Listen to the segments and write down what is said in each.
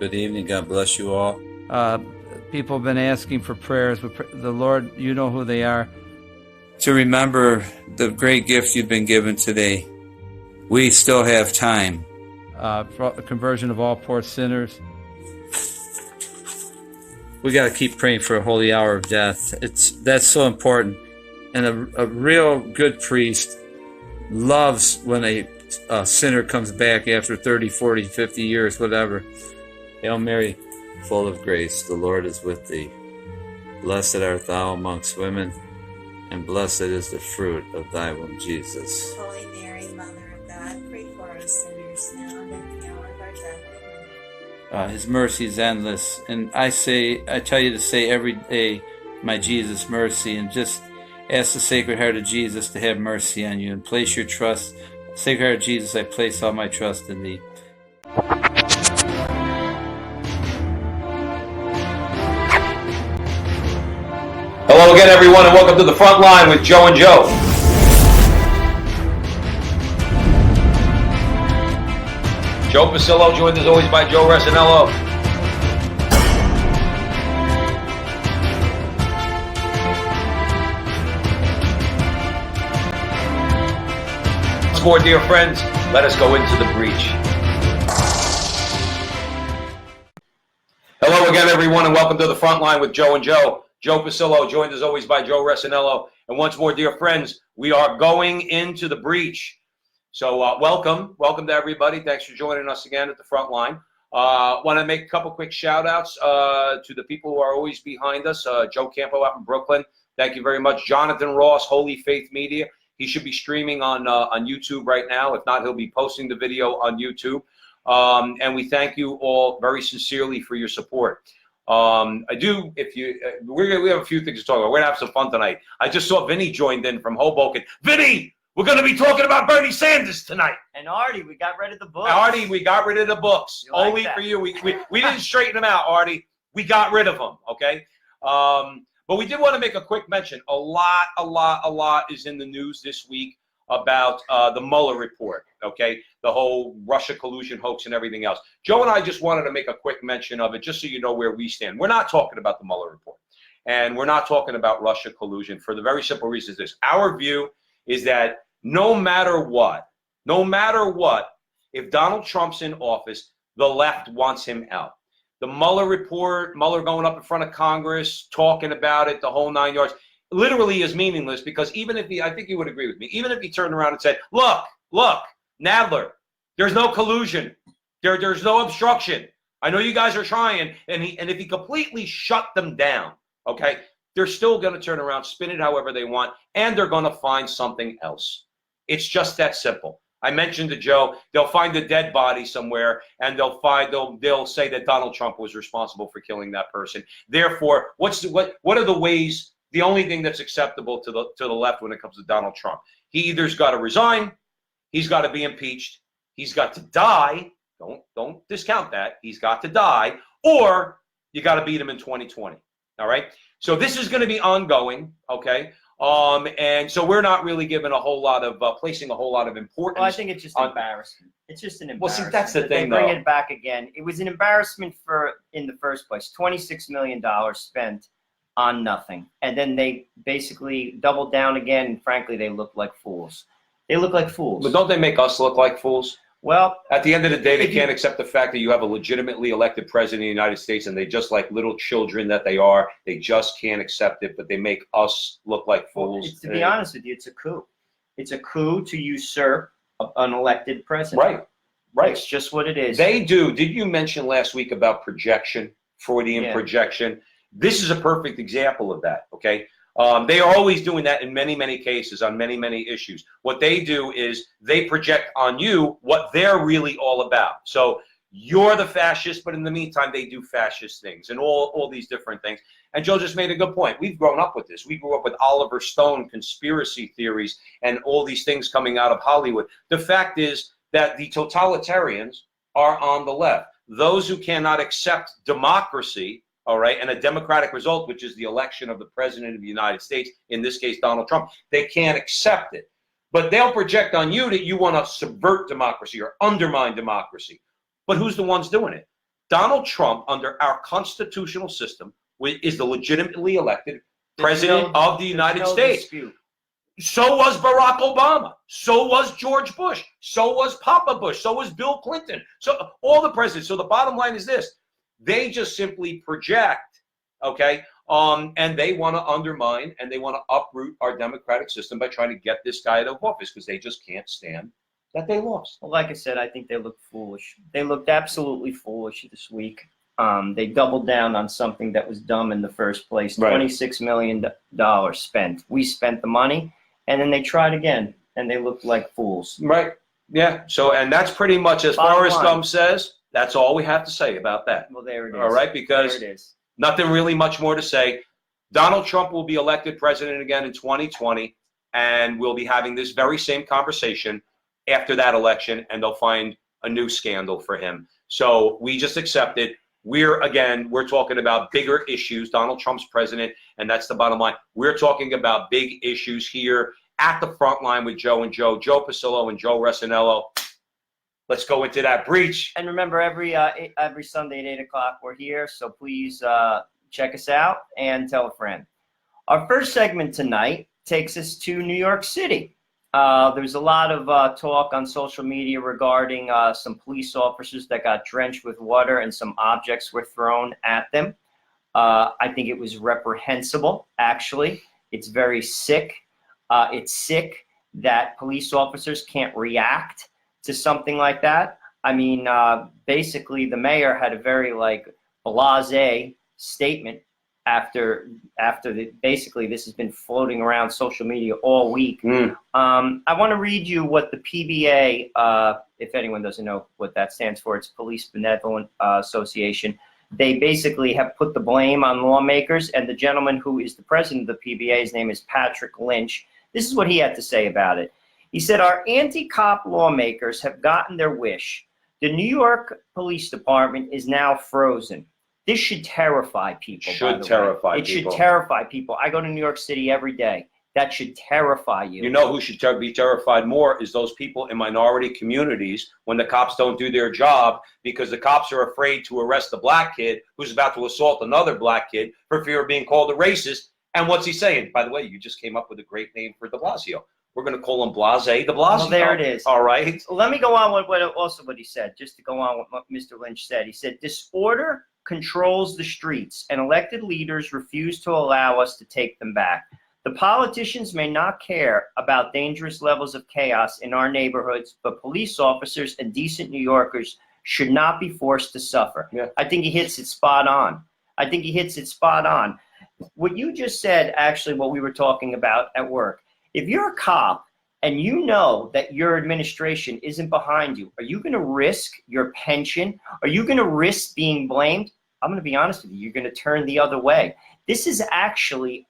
Good evening. God bless you all. People have been asking for prayers, but the Lord, you know who they are. To remember the great gift you've been given today, we still have time. For the conversion of all poor sinners. We got to keep praying for a holy hour of death. That's so important. And a real good priest loves when a sinner comes back after 30, 40, 50 years, whatever. Hail Mary, full of grace, the Lord is with thee. Blessed art thou amongst women, and blessed is the fruit of thy womb, Jesus. Holy Mary, Mother of God, pray for us sinners now and at the hour of our death. Amen. His mercy is endless. And I tell you to say every day, my Jesus, mercy, and just ask the Sacred Heart of Jesus to have mercy on you and place your trust. Sacred Heart of Jesus, I place all my trust in thee. Hello again, everyone, and welcome to the front line with Joe and Joe. Joe Pasillo, joined as always by Joe Resinello. Once more, dear friends, let us go into the breach. Hello again, everyone, and welcome to the front line with Joe and Joe. Joe Pasillo, joined as always by Joe Resinello. And once more, dear friends, we are going into the breach. So welcome to everybody. Thanks for joining us again at the front line. Want to make a couple quick shout outs to the people who are always behind us. Joe Campo out in Brooklyn. Thank you very much. Jonathan Ross, HolyFaith Media. He should be streaming on YouTube right now. If not, he'll be posting the video on YouTube. And we thank you all very sincerely for your support. We have a few things to talk about. We're gonna have some fun tonight. I just saw Vinny joined in from Hoboken. Vinny, we're gonna be talking about Bernie Sanders tonight. And Artie, we got rid of the books. Artie, we got rid of the books. Only that? For you. We didn't straighten them out, Artie. We got rid of them. Okay. But we did want to make a quick mention. A lot is in the news this week about the Mueller report. Okay, the whole Russia collusion hoax and everything else. Joe and I just wanted to make a quick mention of it, just so you know where we stand. We're not talking about the Mueller report, and we're not talking about Russia collusion for the very simple reason this. Our view is that no matter what, if Donald Trump's in office, the left wants him out. The Mueller report, Mueller going up in front of Congress, talking about it, the whole 9 yards, literally is meaningless, because even if I think you would agree with me, even if he turned around and said, look, Nadler, there's no collusion. There's no obstruction. I know you guys are trying. And if he completely shut them down, okay, they're still going to turn around, spin it however they want, and they're going to find something else. It's just that simple. I mentioned to Joe, they'll find a dead body somewhere, and they'll say that Donald Trump was responsible for killing that person. Therefore, what are the ways? The only thing that's acceptable to the left when it comes to Donald Trump, he either's got to resign, he's got to be impeached, he's got to die. Don't discount that. He's got to die, or you got to beat him in 2020. All right. So this is going to be ongoing. Okay. And so we're not really giving a whole lot of placing a whole lot of importance. Well, I think it's just embarrassment. It's just an embarrassment. Well, see, that's the thing. They bring it back again. It was an embarrassment in the first place. $26 million spent on nothing, and then they basically doubled down again. And frankly, they look like fools. But don't they make us look like fools? Well, at the end of the day, they can't accept the fact that you have a legitimately elected president of the United States, and they, just like little children that they are, they just can't accept it, but they make us look like fools. To be honest with you, it's a coup. It's a coup to usurp an elected president. Right. It's just what it is. They do. Did you mention last week about projection, Freudian projection? This is a perfect example of that, okay? They are always doing that in many, many cases on many, many issues. What they do is they project on you what they're really all about. So you're the fascist, but in the meantime, they do fascist things and all these different things. And Joe just made a good point. We've grown up with this. We grew up with Oliver Stone conspiracy theories and all these things coming out of Hollywood. The fact is that the totalitarians are on the left. Those who cannot accept democracy, all right, and a democratic result, which is the election of the president of the United States, in this case, Donald Trump, they can't accept it. But they'll project on you that you want to subvert democracy or undermine democracy. But who's the ones doing it? Donald Trump, under our constitutional system, is the legitimately elected president of the United States. Dispute. So was Barack Obama. So was George Bush. So was Papa Bush. So was Bill Clinton. So all the presidents. So the bottom line is this. They just simply project, okay, and they want to undermine and they want to uproot our democratic system by trying to get this guy out of office because they just can't stand that they lost. Well, like I said, I think they looked foolish. They looked absolutely foolish this week. They doubled down on something that was dumb in the first place. Right. $26 million spent. We spent the money, and then they tried again, and they looked like fools. Right. Yeah. So, and that's pretty much, as Forrest Gump says, that's all we have to say about that. Well, there it is. All right, because there it is. Nothing really much more to say. Donald Trump will be elected president again in 2020, and we'll be having this very same conversation after that election, and they'll find a new scandal for him. So we just accept it. We're talking about bigger issues. Donald Trump's president, and that's the bottom line. We're talking about big issues here at the front line with Joe and Joe Pasillo and Joe Resinello. Let's go into that breach. And remember, every Sunday at 8 o'clock, we're here. So please check us out and tell a friend. Our first segment tonight takes us to New York City. There's a lot of talk on social media regarding some police officers that got drenched with water and some objects were thrown at them. I think it was reprehensible, actually. It's very sick. It's sick that police officers can't react to something like that. I mean, basically, the mayor had a very blasé statement after basically this has been floating around social media all week. I want to read you what the PBA, if anyone doesn't know what that stands for, it's Police Benevolent Association. They basically have put the blame on lawmakers, and the gentleman who is the president of the PBA, his name is Patrick Lynch. This is what he had to say about it. He said, our anti-cop lawmakers have gotten their wish. The New York Police Department is now frozen. This should terrify people. Should terrify people. It should terrify people. I go to New York City every day. That should terrify you. You know who should be terrified more is those people in minority communities when the cops don't do their job because the cops are afraid to arrest the black kid who's about to assault another black kid for fear of being called a racist. And what's he saying? By the way, you just came up with a great name for de Blasio. We're going to call him Blase de Blasio. Well, there it is. All right. So let me go on with what he said, just to go on with what Mr. Lynch said. He said, disorder controls the streets, and elected leaders refuse to allow us to take them back. The politicians may not care about dangerous levels of chaos in our neighborhoods, but police officers and decent New Yorkers should not be forced to suffer. Yeah. I think he hits it spot on. What you just said, actually, what we were talking about at work. If you're a cop and you know that your administration isn't behind you, are you going to risk your pension? Are you going to risk being blamed? I'm going to be honest with you. You're going to turn the other way. This is actually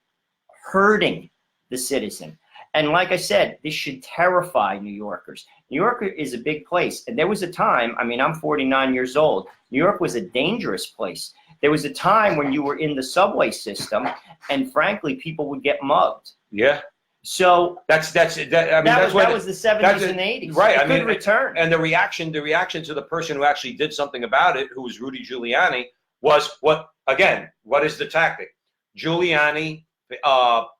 hurting the citizen. And like I said, this should terrify New Yorkers. New York is a big place. And there was a time, I mean, I'm 49 years old. New York was a dangerous place. There was a time when you were in the subway system and frankly, people would get mugged. Yeah. So that was the 70s and 80s. Right. I mean, return. And the reaction to the person who actually did something about it, who was Rudy Giuliani, was what is the tactic? Giuliani,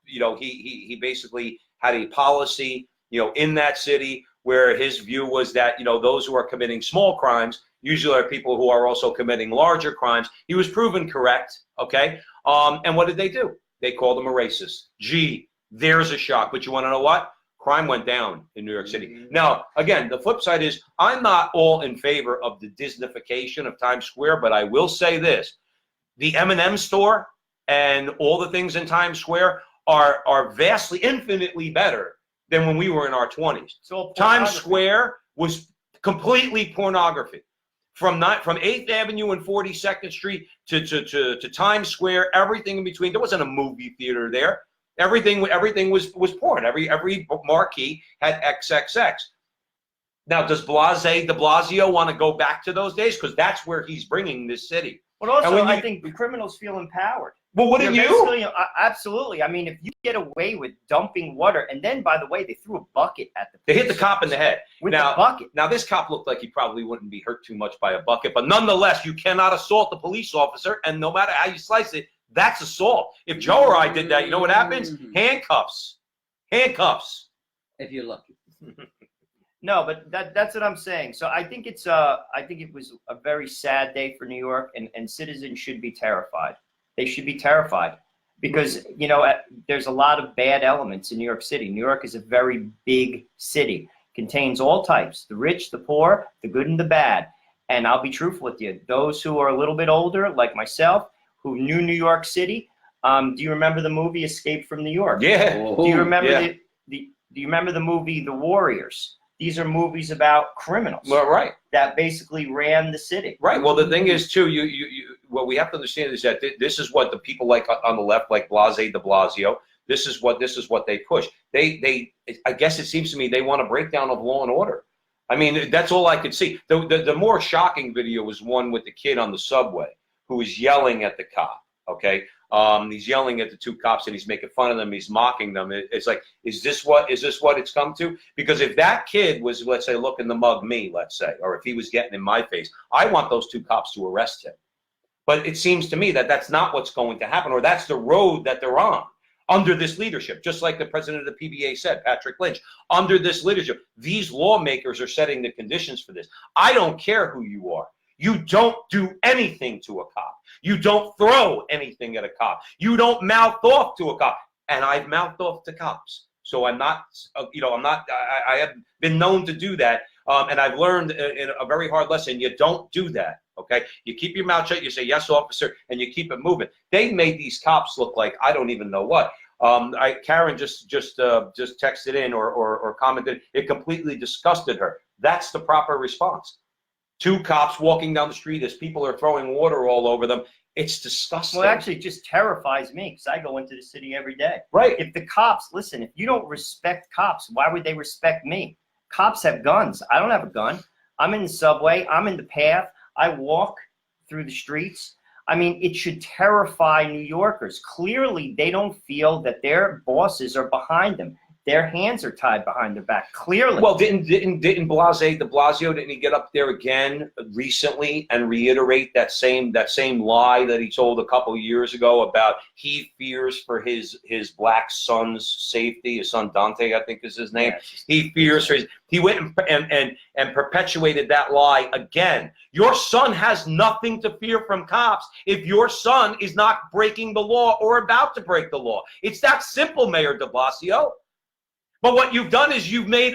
he basically had a policy, in that city where his view was that, those who are committing small crimes usually are people who are also committing larger crimes. He was proven correct. Okay. And what did they do? They called him a racist. Gee, there's a shock. But you want to know what? Crime went down in New York City. Now, again, the flip side is I'm not all in favor of the Disneyfication of Times Square, but I will say this. The M&M store and all the things in Times Square are vastly, infinitely better than when we were in our 20s. So Times Square was completely pornography. From 8th Avenue and 42nd Street to Times Square, everything in between. There wasn't a movie theater there. Everything was porn. Every marquee had XXX. Now, does de Blasio want to go back to those days? Because that's where he's bringing this city. But also, I think the criminals feel empowered. Well, wouldn't you? Absolutely. I mean, if you get away with dumping water, and then, by the way, they threw a bucket at the They hit the police cop in the head. with the bucket. Now, this cop looked like he probably wouldn't be hurt too much by a bucket, but nonetheless, you cannot assault the police officer, and no matter how you slice it, that's assault. If Joe or I did that, you know what happens? Handcuffs. Handcuffs. If you're lucky. No, but that's what I'm saying. So I think I think it was a very sad day for New York, and citizens should be terrified. They should be terrified because, you know, there's a lot of bad elements in New York City. New York is a very big city, contains all types, the rich, the poor, the good and the bad. And I'll be truthful with you. Those who are a little bit older, like myself, who knew New York City, do you remember the movie Escape from New York? Yeah. Do you remember do you remember the movie The Warriors? These are movies about criminals. Well, right. That basically ran the city. Right. Well, the thing is, too, what we have to understand is that this is what the people like on the left, like Blase de Blasio, this is what they push. I guess it seems to me they want a breakdown of law and order. I mean, that's all I could see. The more shocking video was one with the kid on the subway who was yelling at the cop. Okay. He's yelling at the two cops and he's making fun of them. He's mocking them. It's like, is this what it's come to? Because if that kid was, let's say, looking to mug me, let's say, or if he was getting in my face, I want those two cops to arrest him. But it seems to me that that's not what's going to happen, or that's the road that they're on under this leadership. Just like the president of the PBA said, Patrick Lynch, under this leadership, these lawmakers are setting the conditions for this. I don't care who you are. You don't do anything to a cop. You don't throw anything at a cop. You don't mouth off to a cop. And I've mouthed off to cops. So I'm not, I have been known to do that. And I've learned in a very hard lesson, you don't do that, okay? You keep your mouth shut, you say, yes, officer, and you keep it moving. They made these cops look like I don't even know what. Karen just texted in or commented, it completely disgusted her. That's the proper response. Two cops walking down the street as people are throwing water all over them. It's disgusting. Well, actually, it just terrifies me because I go into the city every day. Right. If the cops, listen, if you don't respect cops, why would they respect me? Cops have guns. I don't have a gun. I'm in the subway. I'm in the path. I walk through the streets. I mean, it should terrify New Yorkers. Clearly, they don't feel that their bosses are behind them. Their hands are tied behind their back. Clearly. Well, didn't Blase de Blasio, didn't he get up there again recently and reiterate that same lie that he told a couple of years ago about he fears for his black son's safety? His son Dante, I think is his name. Yes. He fears for his. He went and perpetuated that lie again. Your son has nothing to fear from cops if your son is not breaking the law or about to break the law. It's that simple, Mayor de Blasio. But what you've done is you've made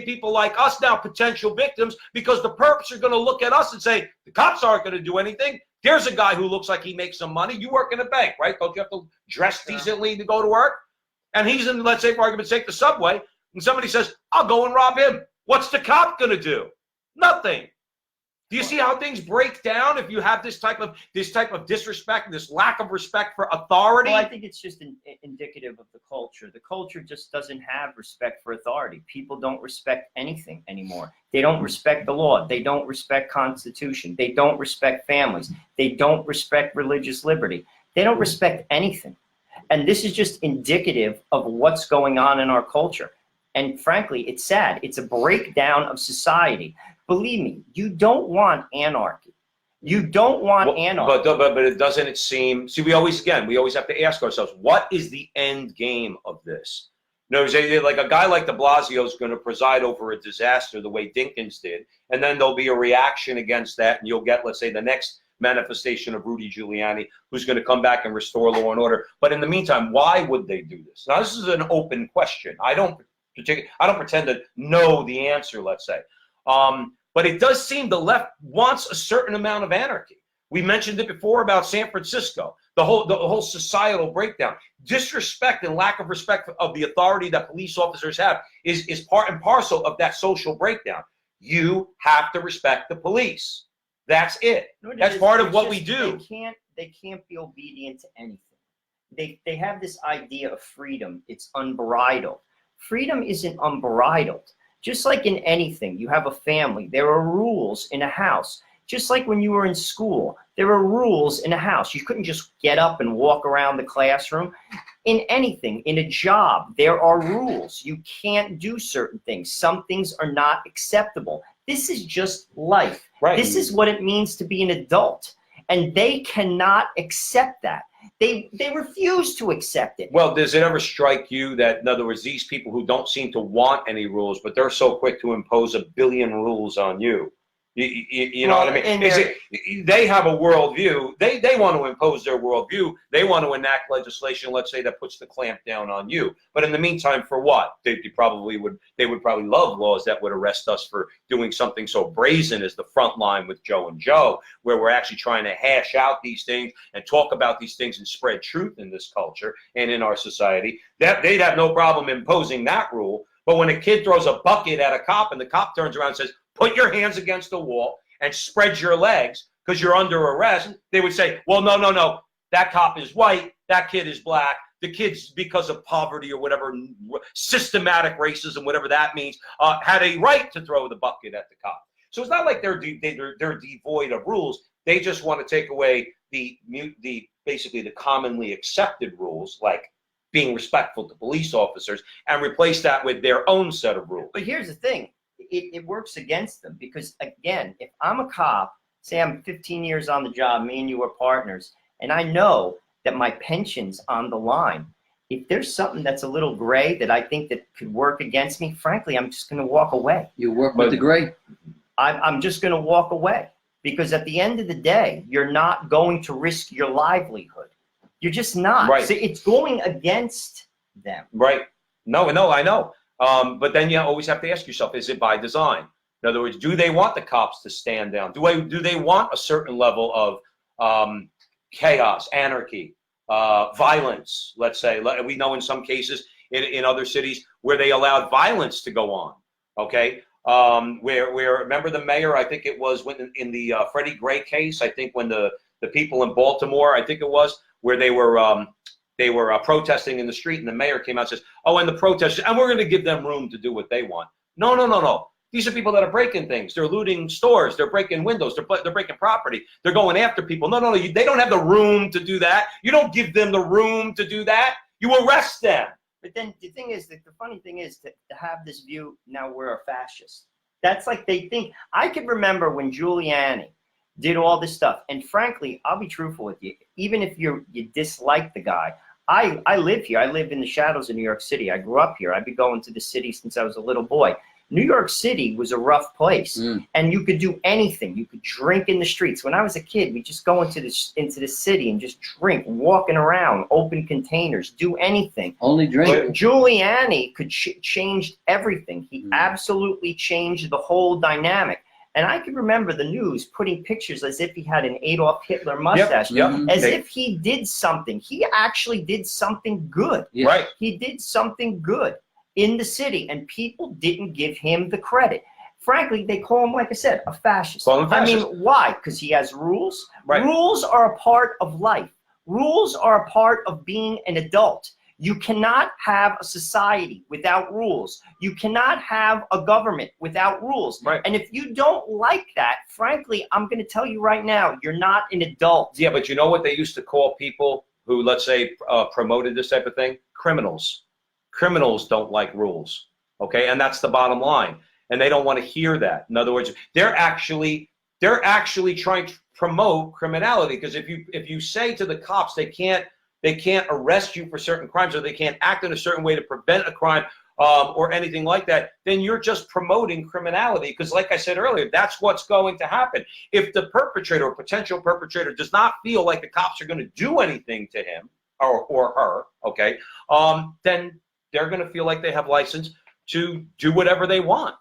people like us now potential victims because the perps are going to look at us and say, the cops aren't going to do anything. There's a guy who looks like he makes some money. You work in a bank, right? Don't you have to dress decently to go to work? And he's in, let's say, for argument's sake, the subway, and somebody says, I'll go and rob him. What's the cop going to do? Nothing. Do you see how things break down if you have this type of disrespect, this lack of respect for authority? Well, I think it's just indicative of the culture. The culture just doesn't have respect for authority. People don't respect anything anymore. They don't respect the law. They don't respect Constitution. They don't respect families. They don't respect religious liberty. They don't respect anything. And this is just indicative of what's going on in our culture. And frankly, it's sad. It's a breakdown of society. Believe me, you don't want anarchy. You don't want anarchy. But it doesn't it seem, see, we always have to ask ourselves, what is the end game of this? You know, like a guy like de Blasio is going to preside over a disaster the way Dinkins did, and then there'll be a reaction against that, and you'll get, let's say, the next manifestation of Rudy Giuliani, who's going to come back and restore law and order. But in the meantime, why would they do this? Now, this is an open question. I don't pretend to know the answer, let's say. But it does seem the left wants a certain amount of anarchy. We mentioned it before about San Francisco, the whole societal breakdown. Disrespect and lack of respect of the authority that police officers have is part and parcel of that social breakdown. You have to respect the police. That's it. That's part of what we do. They can't be obedient to anything. They have this idea of freedom. It's unbridled. Freedom isn't unbridled. Just like in anything, you have a family. There are rules in a house. Just like when you were in school, there were rules in a house. You couldn't just get up and walk around the classroom. In anything, in a job, there are rules. You can't do certain things. Some things are not acceptable. This is just life. Right. This is what it means to be an adult. And they cannot accept that. They refuse to accept it. Well, does it ever strike you that, in other words, these people who don't seem to want any rules, but they're so quick to impose a billion rules on you? You know Well, what I mean? and They have a worldview. They want to impose their worldview. They want to enact legislation, let's say, that puts the clamp down on you. But in the meantime, for what? They would probably love laws that would arrest us for doing something so brazen as the Frontline with Joe and Joe, where we're actually trying to hash out these things and talk about these things and spread truth in this culture and in our society. That they'd have no problem imposing that rule. But when a kid throws a bucket at a cop and the cop turns around and says, put your hands against the wall and spread your legs because you're under arrest, they would say, well, no. That cop is white. That kid is black. The kid's, because of poverty or whatever, systematic racism, whatever that means, had a right to throw the bucket at the cop. So it's not like they're devoid of rules. They just want to take away the basically the commonly accepted rules, like being respectful to police officers, and replace that with their own set of rules. But here's the thing. It works against them because, again, if I'm a cop, say I'm 15 years on the job, me and you are partners, and I know that my pension's on the line, if there's something that's a little gray that I think that could work against me, frankly, I'm just going to walk away. You work with the gray? I'm just going to walk away because at the end of the day, you're not going to risk your livelihood. You're just not. Right. So it's going against them. Right. No, I know. But then you always have to ask yourself, is it by design? In other words, do they want the cops to stand down? Do they want a certain level of chaos, anarchy, violence, let's say? We know in some cases in other cities where they allowed violence to go on, okay? Where remember the mayor, I think it was when in the Freddie Gray case, I think when the people in Baltimore, I think it was, where they were protesting in the street, and the mayor came out and says, oh, and the protesters, and we're going to give them room to do what they want. No. These are people that are breaking things. They're looting stores. They're breaking windows. They're breaking property. They're going after people. No. They don't have the room to do that. You don't give them the room to do that. You arrest them. But then the thing is, that the funny thing is to have this view, now we're a fascist. That's like they think. I can remember when Giuliani did all this stuff. And frankly, I'll be truthful with you. Even if you dislike the guy, I live here. I live in the shadows of New York City. I grew up here. I've been going to the city since I was a little boy. New York City was a rough place, and you could do anything. You could drink in the streets. When I was a kid, we'd just go into the city and just drink, walking around, open containers, do anything. Only drink. But Giuliani could change everything. He absolutely changed the whole dynamic. And I can remember the news putting pictures as if he had an Adolf Hitler mustache, as if he did something. He actually did something good. Yeah. Right. He did something good in the city, and people didn't give him the credit. Frankly, they call him, like I said, a fascist. Call him fascist. I mean, why? Because he has rules? Right. Rules are a part of life. Rules are a part of being an adult. You cannot have a society without rules. You cannot have a government without rules. Right. And if you don't like that, frankly, I'm going to tell you right now, you're not an adult. Yeah, but you know what they used to call people who, let's say, promoted this type of thing? Criminals. Criminals don't like rules, okay? And that's the bottom line. And they don't want to hear that. In other words, they're actually trying to promote criminality, because if you say to the cops they can't arrest you for certain crimes, or they can't act in a certain way to prevent a crime or anything like that, then you're just promoting criminality. Because like I said earlier, that's what's going to happen. If the perpetrator or potential perpetrator does not feel like the cops are going to do anything to him or her, okay, then they're going to feel like they have license to do whatever they want.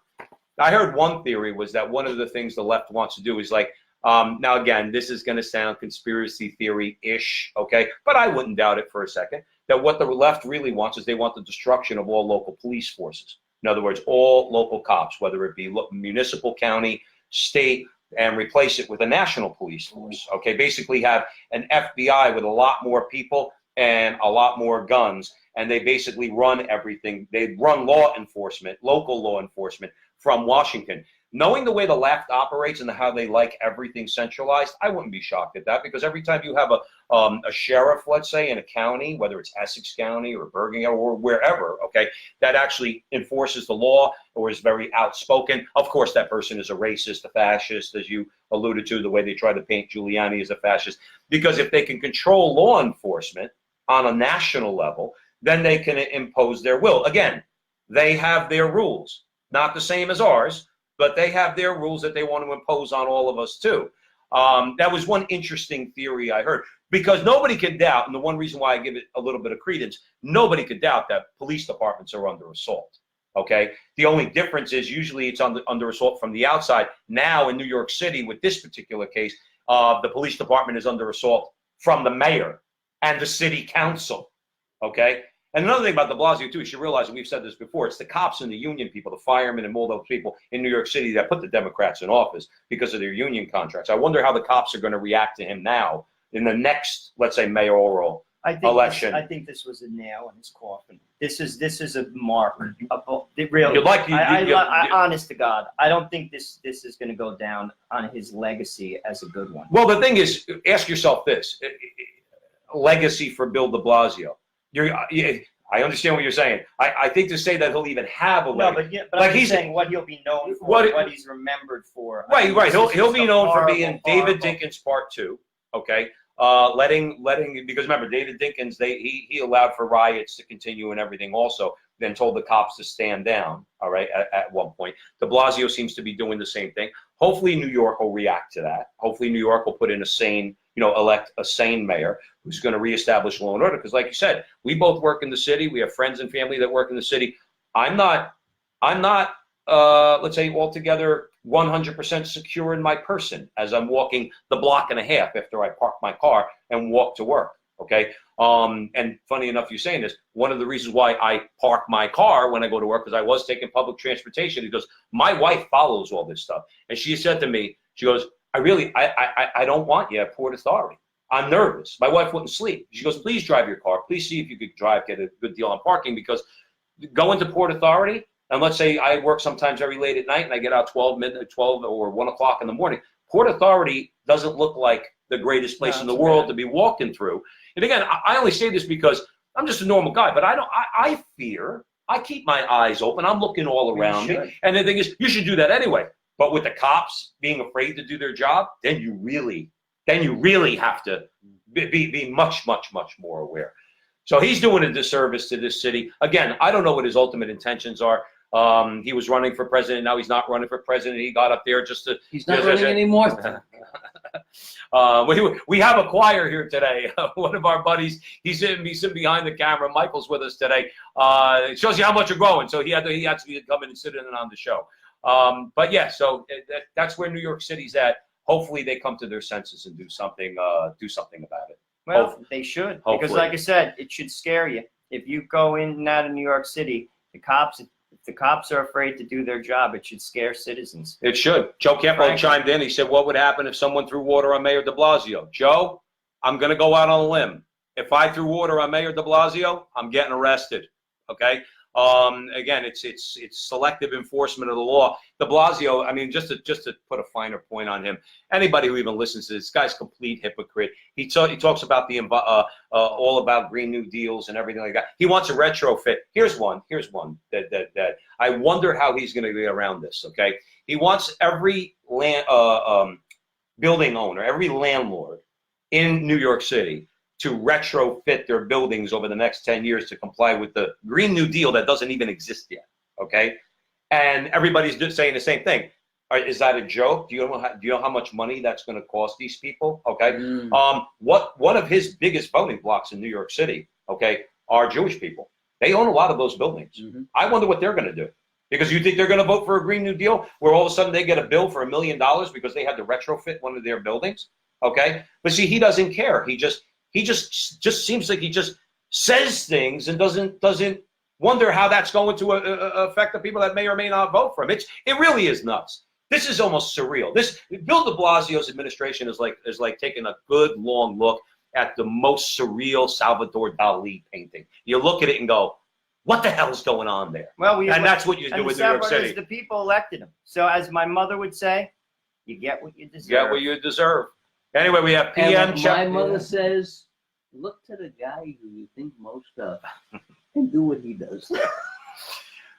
I heard one theory was that one of the things the left wants to do is like, now again, this is going to sound conspiracy theory-ish, okay, but I wouldn't doubt it for a second, that what the left really wants is they want the destruction of all local police forces. In other words, all local cops, whether it be municipal, county, state, and replace it with a national police force, okay? Basically have an FBI with a lot more people and a lot more guns, and they basically run everything. They run law enforcement, local law enforcement from Washington. knowing the way the left operates and how they like everything centralized, I wouldn't be shocked at that, because every time you have a sheriff, let's say, in a county, whether it's Essex County or Bergen or wherever, okay, that actually enforces the law or is very outspoken. Of course, that person is a racist, a fascist, as you alluded to, the way they try to paint Giuliani as a fascist. Because if they can control law enforcement on a national level, then they can impose their will. Again, they have their rules, not the same as ours, but they have their rules that they want to impose on all of us too. That was one interesting theory I heard, because nobody can doubt, and the one reason why I give it a little bit of credence, nobody could doubt that police departments are under assault. Okay, the only difference is usually it's under assault from the outside. Now in New York City, with this particular case, the police department is under assault from the mayor and the city council. Okay. And another thing about de Blasio, too, you should realize, and we've said this before, it's the cops and the union people, the firemen and all those people in New York City that put the Democrats in office because of their union contracts. I wonder how the cops are going to react to him now in the next, let's say, mayoral election. I think this was a nail in his coffin. This is a mark. Really, honest to God, I don't think this is going to go down on his legacy as a good one. Well, the thing is, ask yourself this. Legacy for Bill de Blasio. I understand what you're saying. I think to say that he'll even have a legacy. No, but like he's saying what he'll be known for, what he's remembered for. Right. He'll be known for being David Dinkins Part 2. Okay. Because remember, David Dinkins, he allowed for riots to continue and everything also, then told the cops to stand down, all right, at one point. De Blasio seems to be doing the same thing. Hopefully New York will react to that. Hopefully New York will put in elect a sane mayor who's going to reestablish law and order. Because like you said, we both work in the city. We have friends and family that work in the city. I'm not, let's say, altogether 100% secure in my person as I'm walking the block and a half after I park my car and walk to work. Okay. And funny enough, you're saying this, one of the reasons why I park my car when I go to work, because I was taking public transportation, because my wife follows all this stuff. And she said to me, she goes, I don't want you at Port Authority. I'm nervous. My wife wouldn't sleep. She goes, please drive your car. Please see if you could get a good deal on parking, because going to Port Authority, and let's say I work sometimes very late at night and I get out 12 or 1 o'clock in the morning. Port Authority doesn't look like the greatest place in the world to be walking through. And again, I only say this because I'm just a normal guy, but I fear. I keep my eyes open. I'm looking all around me. And the thing is, you should do that anyway. But with the cops being afraid to do their job, then you really have to be much, much, much more aware. So he's doing a disservice to this city. Again, I don't know what his ultimate intentions are. He was running for president. Now he's not running for president. He got up there just to. He's not running anymore. We have a choir here today. One of our buddies, he's sitting behind the camera. Michael's with us today. It shows you how much you're growing. So he actually come in and sit in on the show. But yeah, so that's where New York City's at. Hopefully they come to their senses and do something about it. Well, Hopefully. they should. Hopefully. Because like I said, it should scare you. If you go in and out of New York City, if the cops are afraid to do their job, it should scare citizens. It should. Joe Campo chimed in. He said, what would happen if someone threw water on Mayor de Blasio? Joe, I'm going to go out on a limb. If I threw water on Mayor de Blasio, I'm getting arrested. Okay? Again, it's selective enforcement of the law. De Blasio, I mean, just to put a finer point on him, anybody who even listens to this guy's complete hypocrite. He talks about all about Green New Deals and everything like that. He wants a retrofit. Here's one that I wonder how he's going to get around this. Okay, he wants every building owner, every landlord in New York City to retrofit their buildings over the next 10 years to comply with the Green New Deal that doesn't even exist yet, okay? And everybody's just saying the same thing. Is that a joke? Do you know how much money that's going to cost these people, okay? One of his biggest voting blocks in New York City, okay, are Jewish people. They own a lot of those buildings. I wonder what they're going to do. Because you think they're going to vote for a Green New Deal where all of a sudden they get a bill for $1 million because they had to retrofit one of their buildings, okay? But see, he doesn't care. He just seems like he just says things and doesn't wonder how that's going to affect the people that may or may not vote for him. It really is nuts. This is almost surreal. This Bill de Blasio's administration is like taking a good long look at the most surreal Salvador Dali painting. You look at it and go, What the hell's going on there? Well, And that's what you do and in the New sad York part is City. the people elected him. So as my mother would say, you get what you deserve. Get what you deserve. Anyway, we have And PM what check. my mother says, look to the guy who you think most of and do what he does.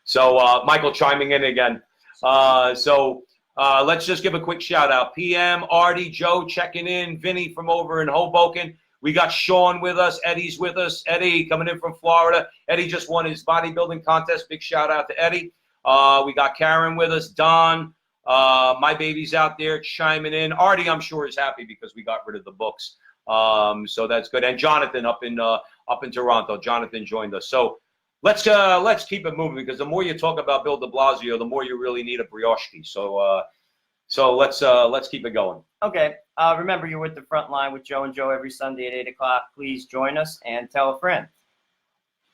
So Michael chiming in again. Let's just give a quick shout out. PM, Artie, Joe checking in, Vinny from over in Hoboken. We got Sean with us. Eddie's with us. Eddie coming in from Florida. Eddie just won his bodybuilding contest. Big shout out to Eddie. We got Karen with us. Don, my baby's out there chiming in. Artie, I'm sure, is happy because we got rid of the books. So that's good. And Jonathan up in Toronto. Jonathan joined us. So let's keep it moving, because the more you talk about Bill de Blasio, the more you really need a brioche. So let's keep it going. Okay. Remember, you're with the Frontline with Joe and Joe every Sunday at 8 o'clock. Please join us and tell a friend.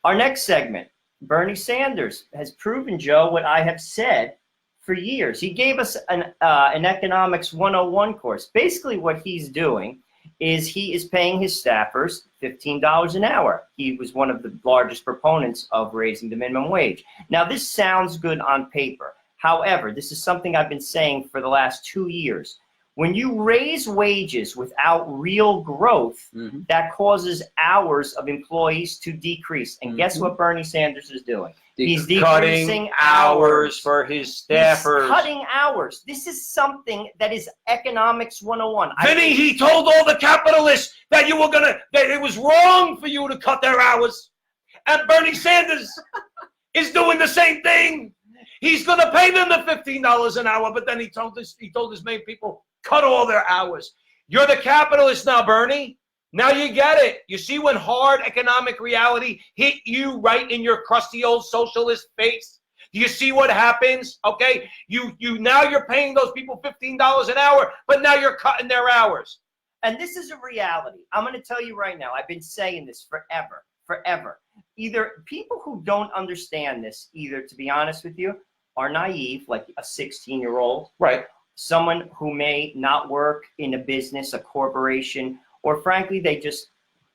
Our next segment, Bernie Sanders has proven, Joe, what I have said for years. He gave us an economics 101 course. Basically, what he's doing is he is paying his staffers $15 an hour. He was one of the largest proponents of raising the minimum wage. Now, this sounds good on paper. However, this is something I've been saying for the last 2 years. When you raise wages without real growth, that causes hours of employees to decrease. And guess what Bernie Sanders is doing? He's decreasing Cutting hours for his staffers. He's cutting hours. This is something that is economics 101. Vinny, he told all the capitalists that that it was wrong for you to cut their hours. And Bernie Sanders is doing the same thing. He's going to pay them the $15 an hour, but then he told his main people, cut all their hours. You're the capitalist now, Bernie. Now you get it. You see when hard economic reality hit you right in your crusty old socialist face? Do you see what happens? Okay, now you're paying those people $15 an hour, but now you're cutting their hours. And this is a reality. I'm going to tell you right now, I've been saying this forever. Either people who don't understand this, either, to be honest with you, are naive, like a 16-year-old. Right. Someone who may not work in a business, a corporation, or frankly, they just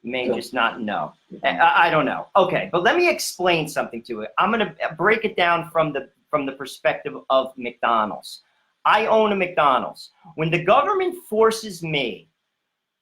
may just not know. I don't know. Okay, but let me explain something to it. I'm going to break it down from the perspective of McDonald's. I own a McDonald's. When the government forces me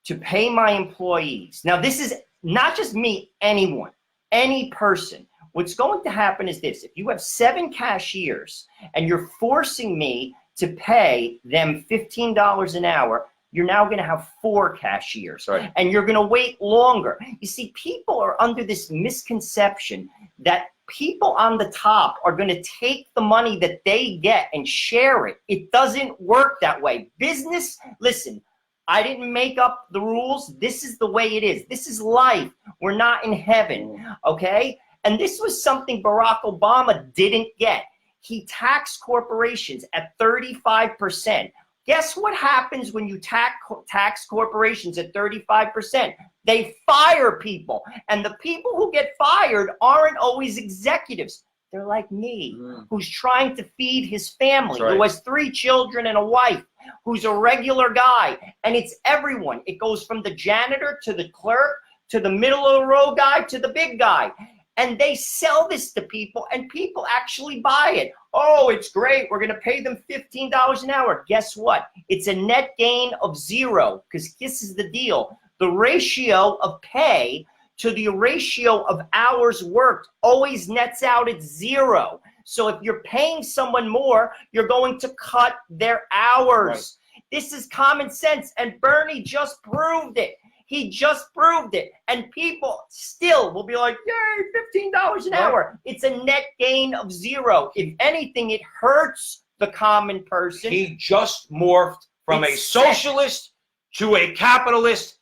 to pay my employees, now this is not just me, anyone, any person. What's going to happen is this. If you have 7 cashiers and you're forcing me to pay them $15 an hour, you're now going to have 4 cashiers. Right. And you're going to wait longer. You see, people are under this misconception that people on the top are going to take the money that they get and share it. It doesn't work that way. Business, listen, I didn't make up the rules. This is the way it is. This is life. We're not in heaven, okay? And this was something Barack Obama didn't get. He taxed corporations at 35%. Guess what happens when you tax corporations at 35%? They fire people. And the people who get fired aren't always executives. They're like me, who's trying to feed his family, who has 3 children and a wife, who's a regular guy. And it's everyone. It goes from the janitor to the clerk to the middle of the row guy to the big guy. And they sell this to people, and people actually buy it. Oh, it's great. We're going to pay them $15 an hour. Guess what? It's a net gain of 0, because this is the deal. The ratio of pay to the ratio of hours worked always nets out at 0. So if you're paying someone more, you're going to cut their hours. Right. This is common sense, and Bernie just proved it. He just proved it. And people still will be like, yay, $15 an hour. It's a net gain of 0. If anything, it hurts the common person. He just morphed from a socialist to a capitalist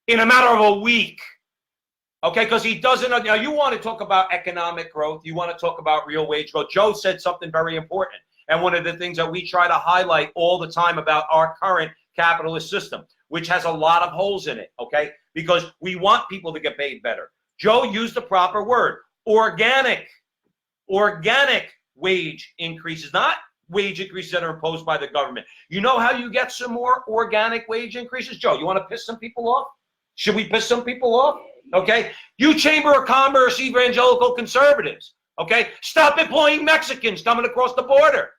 in a matter of a week. Okay, because he doesn't. Now, you want to talk about economic growth. You want to talk about real wage growth. Joe said something very important. And one of the things that we try to highlight all the time about our current capitalist system, which has a lot of holes in it, okay? Because we want people to get paid better. Joe used the proper word, organic wage increases, not wage increases that are imposed by the government. You know how you get some more organic wage increases? Joe, you want to piss some people off? Should we piss some people off? Okay? You Chamber of Commerce evangelical conservatives, okay? Stop employing Mexicans coming across the border.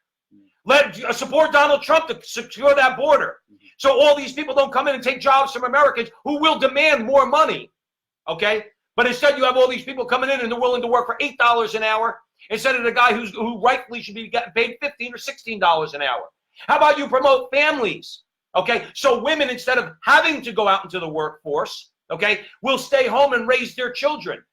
Support Donald Trump to secure that border. So all these people don't come in and take jobs from Americans who will demand more money, okay? But instead you have all these people coming in and they're willing to work for $8 an hour instead of the guy who rightfully should be getting paid $15 or $16 an hour. How about you promote families, okay? So women, instead of having to go out into the workforce, okay, will stay home and raise their children.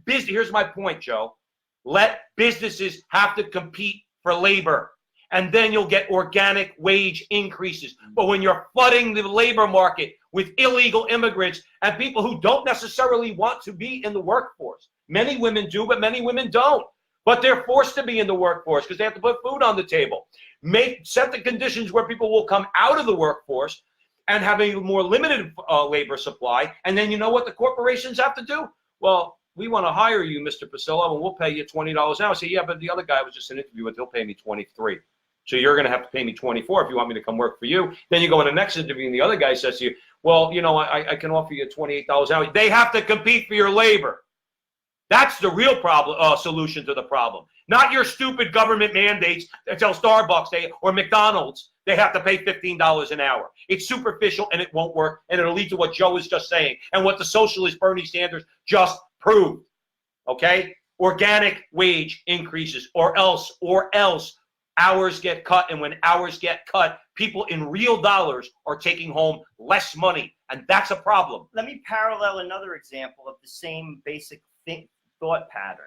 Here's my point, Joe. Let businesses have to compete for labor, and then you'll get organic wage increases. But when you're flooding the labor market with illegal immigrants and people who don't necessarily want to be in the workforce, many women do, but many women don't. But they're forced to be in the workforce because they have to put food on the table. Set the conditions where people will come out of the workforce and have a more limited labor supply. And then you know what the corporations have to do? Well, we want to hire you, Mr. Pasillo, and we'll pay you $20 an hour. I say, yeah, but the other guy was just an interview with, he'll pay me $23. So you're going to have to pay me $24 if you want me to come work for you. Then you go in the next interview and the other guy says to you, well, you know, I can offer you $28 an hour. They have to compete for your labor. That's the real problem, solution to the problem. Not your stupid government mandates that tell Starbucks or McDonald's they have to pay $15 an hour. It's superficial and it won't work, and it'll lead to what Joe was just saying and what the socialist Bernie Sanders just proved. Okay? Organic wage increases, or else hours get cut, and when hours get cut, people in real dollars are taking home less money, and that's a problem. Let me parallel another example of the same basic thought pattern.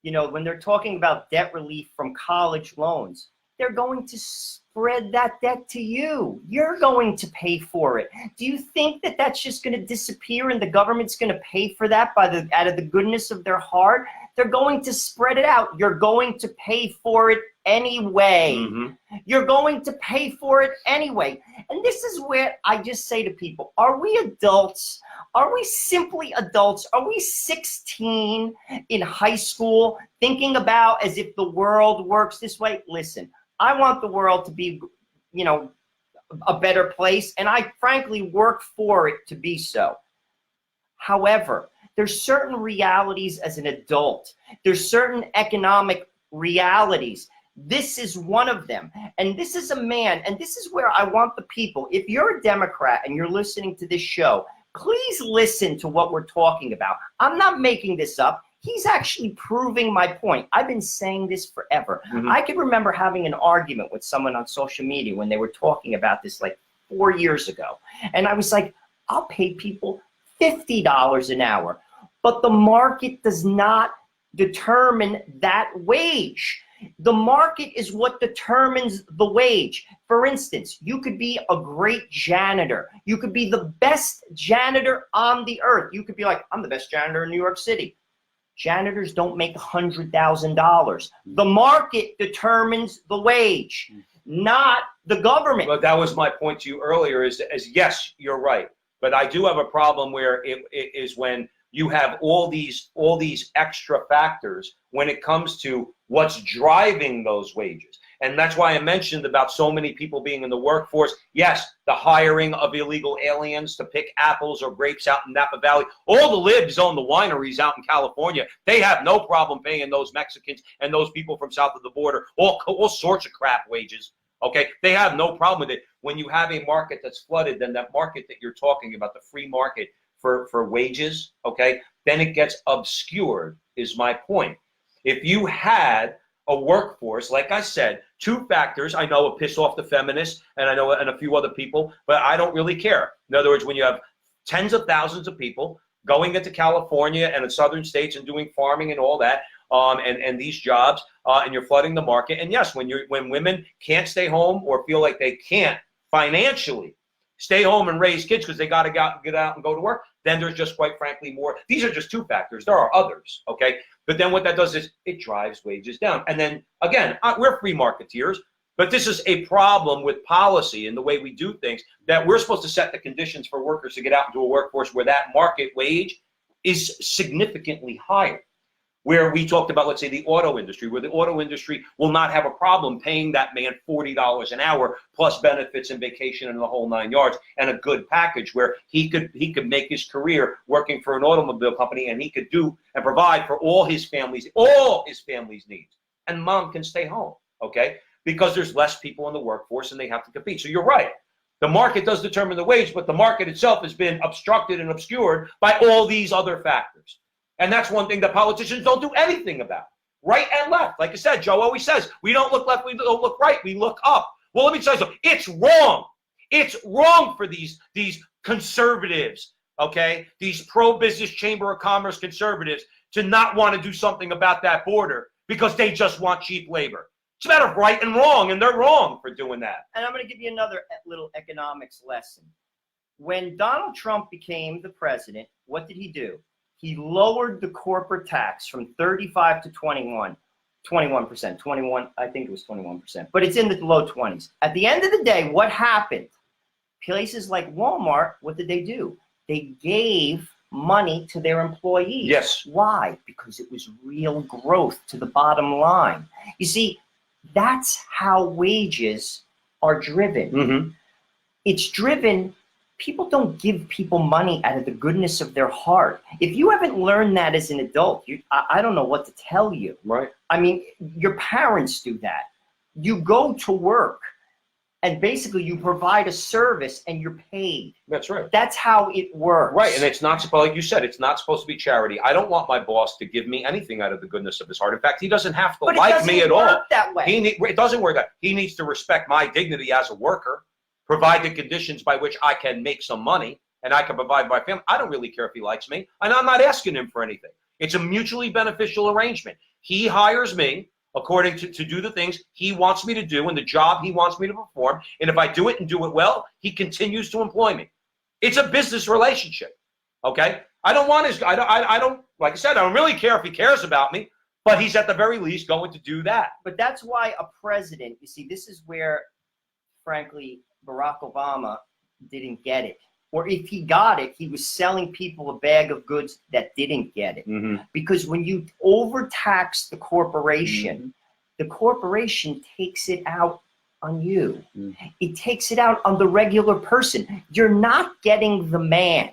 You know, when they're talking about debt relief from college loans, they're going to spread that debt to you. You're going to pay for it. Do you think that that's just going to disappear and the government's going to pay for that out of the goodness of their heart? They're going to spread it out. You're going to pay for it anyway. Mm-hmm. You're going to pay for it anyway. And this is where I just say to people, are we adults? Are we simply adults? Are we 16 in high school thinking about as if the world works this way? Listen, I want the world to be, you know, a better place, and I frankly work for it to be so. However, there's certain realities as an adult. There's certain economic realities. This is one of them. And this is a man, and this is where I want the people, if you're a Democrat and you're listening to this show, please listen to what we're talking about. I'm not making this up. He's actually proving my point. I've been saying this forever. Mm-hmm. I can remember having an argument with someone on social media when they were talking about this like 4 years ago. And I was like, I'll pay people $50 an hour. But the market does not determine that wage. The market is what determines the wage. For instance, you could be a great janitor. You could be the best janitor on the earth. You could be like, I'm the best janitor in New York City. Janitors don't make $100,000. The market determines the wage, not the government. Well, that was my point to you earlier is yes, you're right. But I do have a problem where it is when you have all these extra factors when it comes to what's driving those wages. And that's why I mentioned about so many people being in the workforce. Yes, the hiring of illegal aliens to pick apples or grapes out in Napa Valley. All the libs own the wineries out in California. They have no problem paying those Mexicans and those people from south of the border all sorts of crap wages. Okay, they have no problem with it. When you have a market that's flooded, then that market that you're talking about, the free market for wages, okay, then it gets obscured, is my point. If you had a workforce, like I said, two factors I know will piss off the feminists and I know and a few other people, but I don't really care. In other words, when you have tens of thousands of people going into California and in southern states and doing farming and all that, and these jobs, and you're flooding the market. And yes, when women can't stay home or feel like they can't financially stay home and raise kids because they got to get out and go to work, then there's just quite frankly more. These are just two factors. There are others, okay? But then what that does is it drives wages down. And then, again, we're free marketeers, but this is a problem with policy and the way we do things, that we're supposed to set the conditions for workers to get out into a workforce where that market wage is significantly higher. where we talked about, let's say, the auto industry, where the auto industry will not have a problem paying that man $40 an hour plus benefits and vacation and the whole 9 yards, and a good package where he could make his career working for an automobile company, and he could do and provide for all his family's needs. And mom can stay home, okay? Because there's less people in the workforce and they have to compete. So you're right. The market does determine the wage, but the market itself has been obstructed and obscured by all these other factors. And that's one thing that politicians don't do anything about. Right and left. Like I said, Joe always says, we don't look left, we don't look right, we look up. Well, let me tell you something. It's wrong. It's wrong for these conservatives, okay? These pro-business Chamber of Commerce conservatives to not want to do something about that border because they just want cheap labor. It's a matter of right and wrong, and they're wrong for doing that. And I'm going to give you another little economics lesson. When Donald Trump became the president, what did he do? He lowered the corporate tax from 35 to 21%, 21%, I think it was 21%, but it's in the low 20s. At the end of the day, what happened? Places like Walmart, what did they do? They gave money to their employees. Yes. Why? Because it was real growth to the bottom line. You see, that's how wages are driven. Mm-hmm. It's driven. People don't give people money out of the goodness of their heart. If you haven't learned that as an adult, I don't know what to tell you. Right. I mean, your parents do that. You go to work and basically you provide a service and you're paid. That's right. That's how it works. Right, and it's not supposed, like you said, it's not supposed to be charity. I don't want my boss to give me anything out of the goodness of his heart. In fact, he doesn't have to like me at all. But it doesn't work that way. It doesn't work that. He needs to respect my dignity as a worker, provide the conditions by which I can make some money and I can provide my family. I don't really care if he likes me, and I'm not asking him for anything. It's a mutually beneficial arrangement. He hires me according to do the things he wants me to do and the job he wants me to perform. And if I do it and do it well, he continues to employ me. It's a business relationship, okay? I don't want his, I don't, like I said, I don't really care if he cares about me, but he's at the very least going to do that. But that's why a president, you see, this is where, frankly, Barack Obama didn't get it. Or if he got it, he was selling people a bag of goods that didn't get it. Mm-hmm. Because when you overtax the corporation, the corporation takes it out on you. Mm-hmm. It takes it out on the regular person. You're not getting the man.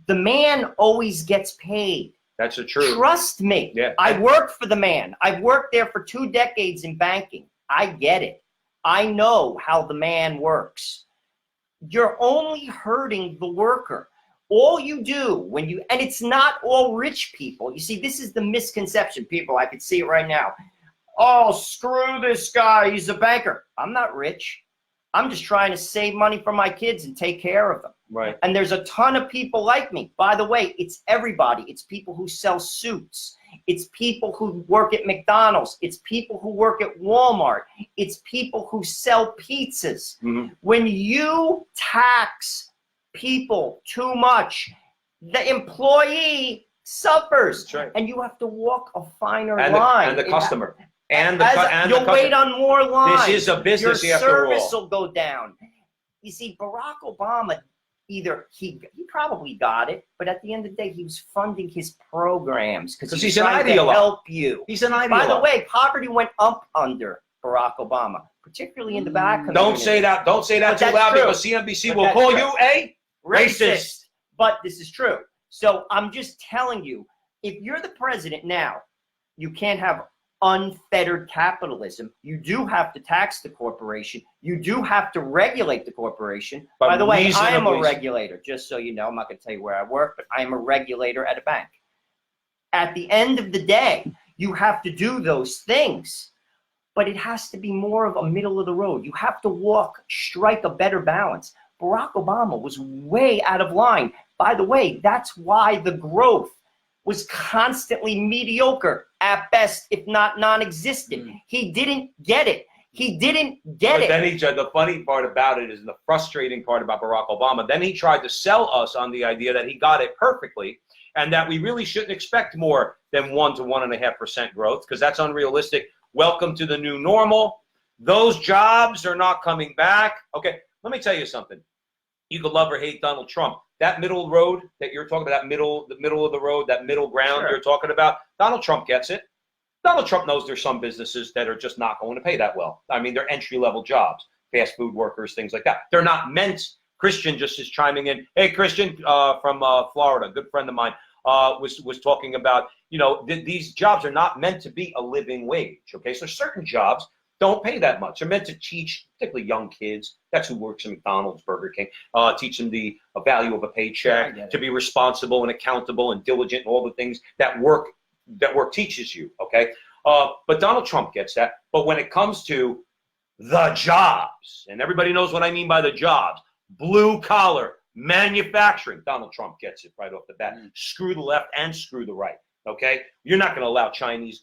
The man always gets paid. That's the truth. Trust me. Yeah. I worked for the man. I've worked there for 2 decades in banking. I get it. I know how the man works. You're only hurting the worker. All you do when you, and it's not all rich people. You see, this is the misconception. People, I can see it right now. Oh, screw this guy. He's a banker. I'm not rich. I'm just trying to save money for my kids and take care of them. Right. And there's a ton of people like me. By the way, it's everybody. It's people who sell suits. It's people who work at McDonald's. It's people who work at Walmart. It's people who sell pizzas. Mm-hmm. When you tax people too much, the employee suffers. That's right. And you have to walk a finer And line. and the customer. You'll wait on more lines. This is a business Your after all. service will go down. You see, Barack Obama, either he probably got it, but at the end of the day, he was funding his programs because he's trying to help you. He's an ideologue. By the way, poverty went up under Barack Obama, particularly in the black community. Don't say that. Don't say that too loud because CNBC will call you a racist. But this is true. So I'm just telling you, if you're the president now, you can't have unfettered capitalism. You do have to tax the corporation. You do have to regulate the corporation. By the way, I am a regulator, just so you know. I'm not going to tell you where I work, but I am a regulator at a bank. At the end of the day, you have to do those things, but it has to be more of a middle of the road. You have to strike a better balance. Barack Obama was way out of line. By the way, that's why the growth was constantly mediocre at best, if not non-existent. He didn't get it. He didn't get it. But then the funny part about it is the frustrating part about Barack Obama. Then he tried to sell us on the idea that he got it perfectly and that we really shouldn't expect more than 1 to 1.5% growth because that's unrealistic. Welcome to the new normal. Those jobs are not coming back. Okay, let me tell you something. You could love or hate Donald Trump. That middle road that you're talking about, the middle of the road, that middle ground you're talking about, Donald Trump gets it. Donald Trump knows there's some businesses that are just not going to pay that well. I mean, they're entry-level jobs, fast food workers, things like that. They're not meant. Christian just is chiming in. Hey, Christian from Florida, good friend of mine, was talking about, these jobs are not meant to be a living wage. Okay, so certain jobs don't pay that much. They're meant to teach, particularly young kids. That's who works in McDonald's, Burger King. Teach them the value of a paycheck, to be responsible and accountable and diligent, and all the things that work teaches you. Okay, but Donald Trump gets that. But when it comes to the jobs, and everybody knows what I mean by the jobs, blue collar manufacturing, Donald Trump gets it right off the bat. Screw the left and screw the right. Okay, you're not going to allow Chinese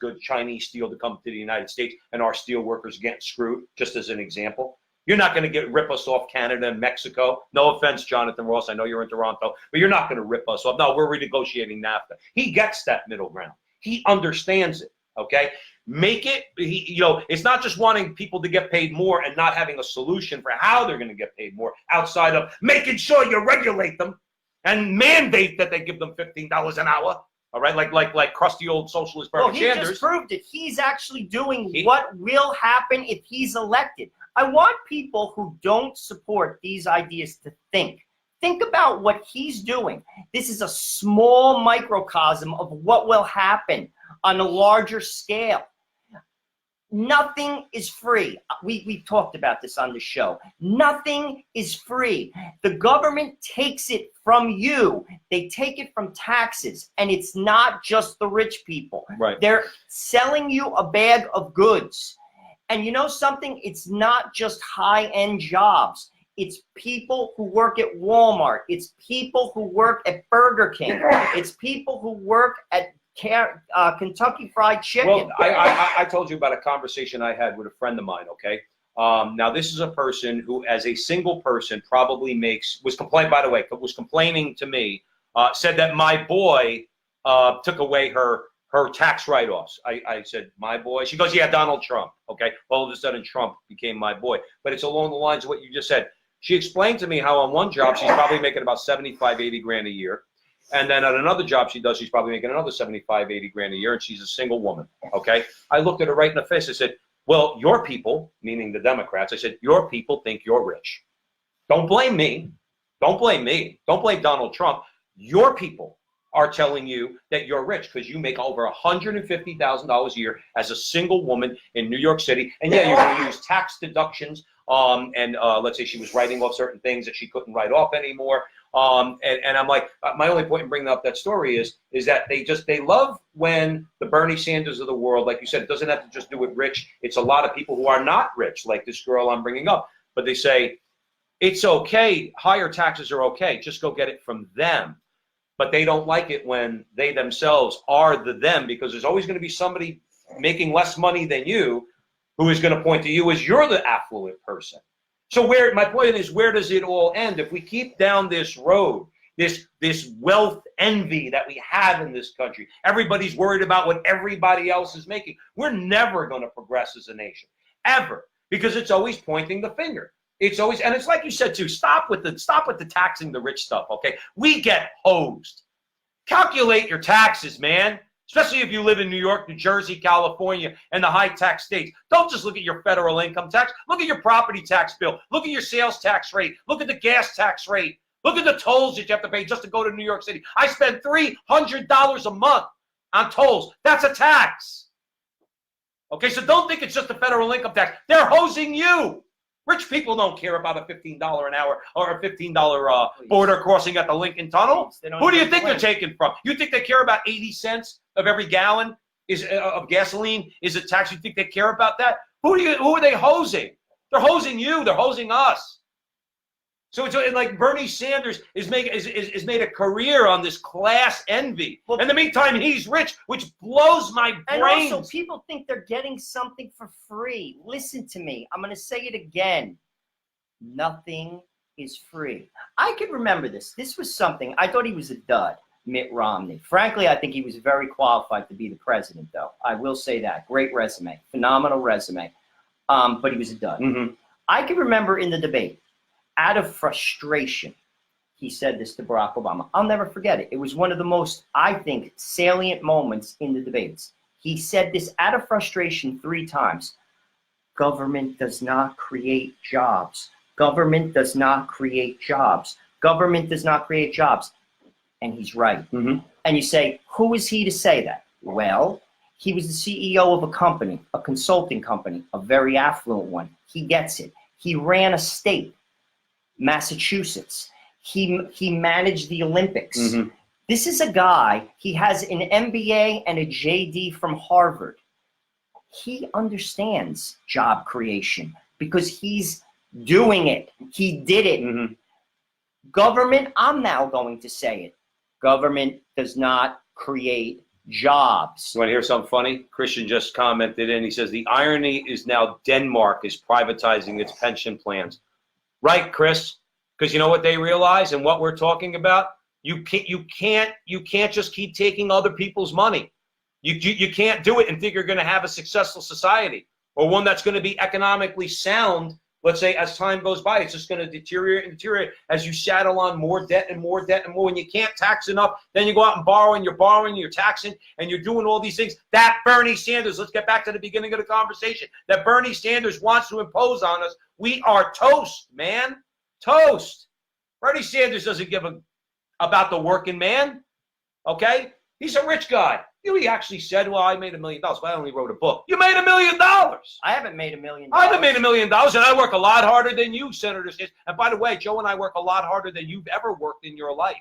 steel to come to the United States and our steel workers get screwed. Just as an example, you're not going to rip us off Canada and Mexico. No offense, Jonathan Ross. I know you're in Toronto, but you're not going to rip us off. No, we're renegotiating NAFTA. He gets that middle ground. He understands it. Okay, make it. It's not just wanting people to get paid more and not having a solution for how they're going to get paid more outside of making sure you regulate them and mandate that they give them $15 an hour. All right, like crusty old socialist Bernie Sanders. He just proved it. He's actually doing what will happen if he's elected. I want people who don't support these ideas to think. Think about what he's doing. This is a small microcosm of what will happen on a larger scale. Nothing is free. We talked about this on the show. Nothing is free. The government takes it from you. They take it from taxes. And it's not just the rich people. Right. They're selling you a bag of goods. And you know something? It's not just high-end jobs. It's people who work at Walmart. It's people who work at Burger King. It's people who work at Kentucky Fried Chicken. Well, I told you about a conversation I had with a friend of mine, okay? Now, this is a person who, as a single person, probably was complaining to me, said that my boy took away her tax write-offs. I said, my boy? She goes, yeah, Donald Trump, okay? All of a sudden, Trump became my boy. But it's along the lines of what you just said. She explained to me how on one job, she's probably making about 75, 80 grand a year. And then at another job she does, she's probably making another 75, 80 grand a year, and she's a single woman, okay? I looked at her right in the face. I said, well, your people, meaning the Democrats, I said, your people think you're rich. Don't blame me. Don't blame me. Don't blame Donald Trump. Your people are telling you that you're rich because you make over $150,000 a year as a single woman in New York City. And yeah, you're going to use tax deductions. Let's say she was writing off certain things that she couldn't write off anymore. And I'm like, my only point in bringing up that story is that they love when the Bernie Sanders of the world, like you said, it doesn't have to just do with rich. It's a lot of people who are not rich, like this girl I'm bringing up. But they say, it's okay, higher taxes are okay, just go get it from them. But they don't like it when they themselves are the them, because there's always going to be somebody making less money than you who is going to point to you as you're the affluent person. So my point is, where does it all end? If we keep down this road, this wealth envy that we have in this country, everybody's worried about what everybody else is making. We're never going to progress as a nation, ever, because it's always pointing the finger. It's always, and it's like you said too, stop with the taxing the rich stuff, okay? We get hosed. Calculate your taxes, man. Especially if you live in New York, New Jersey, California, and the high tax states. Don't just look at your federal income tax. Look at your property tax bill. Look at your sales tax rate. Look at the gas tax rate. Look at the tolls that you have to pay just to go to New York City. I spend $300 a month on tolls. That's a tax. Okay, so don't think it's just the federal income tax. They're hosing you. Rich people don't care about a $15 an hour or a $15 border crossing at the Lincoln Tunnel. Who do you think they're taking from? You think they care about 80 cents of every gallon of gasoline is a tax? You think they care about that? Who are they hosing? They're hosing you. They're hosing us. So it's like Bernie Sanders is made a career on this class envy. Well, in the meantime, he's rich, which blows my brains. And also, people think they're getting something for free. Listen to me. I'm going to say it again. Nothing is free. I could remember this. This was something. I thought he was a dud, Mitt Romney. Frankly, I think he was very qualified to be the president, though. I will say that. Great resume. Phenomenal resume. But he was a dud. Mm-hmm. I can remember in the debate, out of frustration, he said this to Barack Obama. I'll never forget it. It was one of the most, I think, salient moments in the debates. He said this out of frustration 3 times. Government does not create jobs. Government does not create jobs. Government does not create jobs. And he's right. Mm-hmm. And you say, who is he to say that? Well, he was the CEO of a company, a consulting company, a very affluent one. He gets it. He ran a state, Massachusetts. He managed the Olympics. Mm-hmm. This is a guy, he has an MBA and a JD from Harvard. He understands job creation because he's doing it. He did it. Mm-hmm. Government, I'm now going to say it. Government does not create jobs. You want to hear something funny? Christian just commented in. He says the irony is now Denmark is privatizing its pension plans. Right, Chris? Because you know what they realize and what we're talking about? You can't just keep taking other people's money. You can't do it and think you're going to have a successful society or one that's going to be economically sound. Let's say as time goes by, it's just going to deteriorate and deteriorate as you saddle on more debt and more debt and more. When you can't tax enough, then you go out and borrow and you're borrowing, you're taxing, and you're doing all these things. That Bernie Sanders, let's get back to the beginning of the conversation, that Bernie Sanders wants to impose on us. We are toast, man. Toast. Bernie Sanders doesn't give about the working man, okay? He's a rich guy. You know, he actually said, well, I made $1 million, but I only wrote a book. You made $1 million. I haven't made $1 million. I haven't made $1 million, and I work a lot harder than you, Senator Sanders. And by the way, Joe and I work a lot harder than you've ever worked in your life,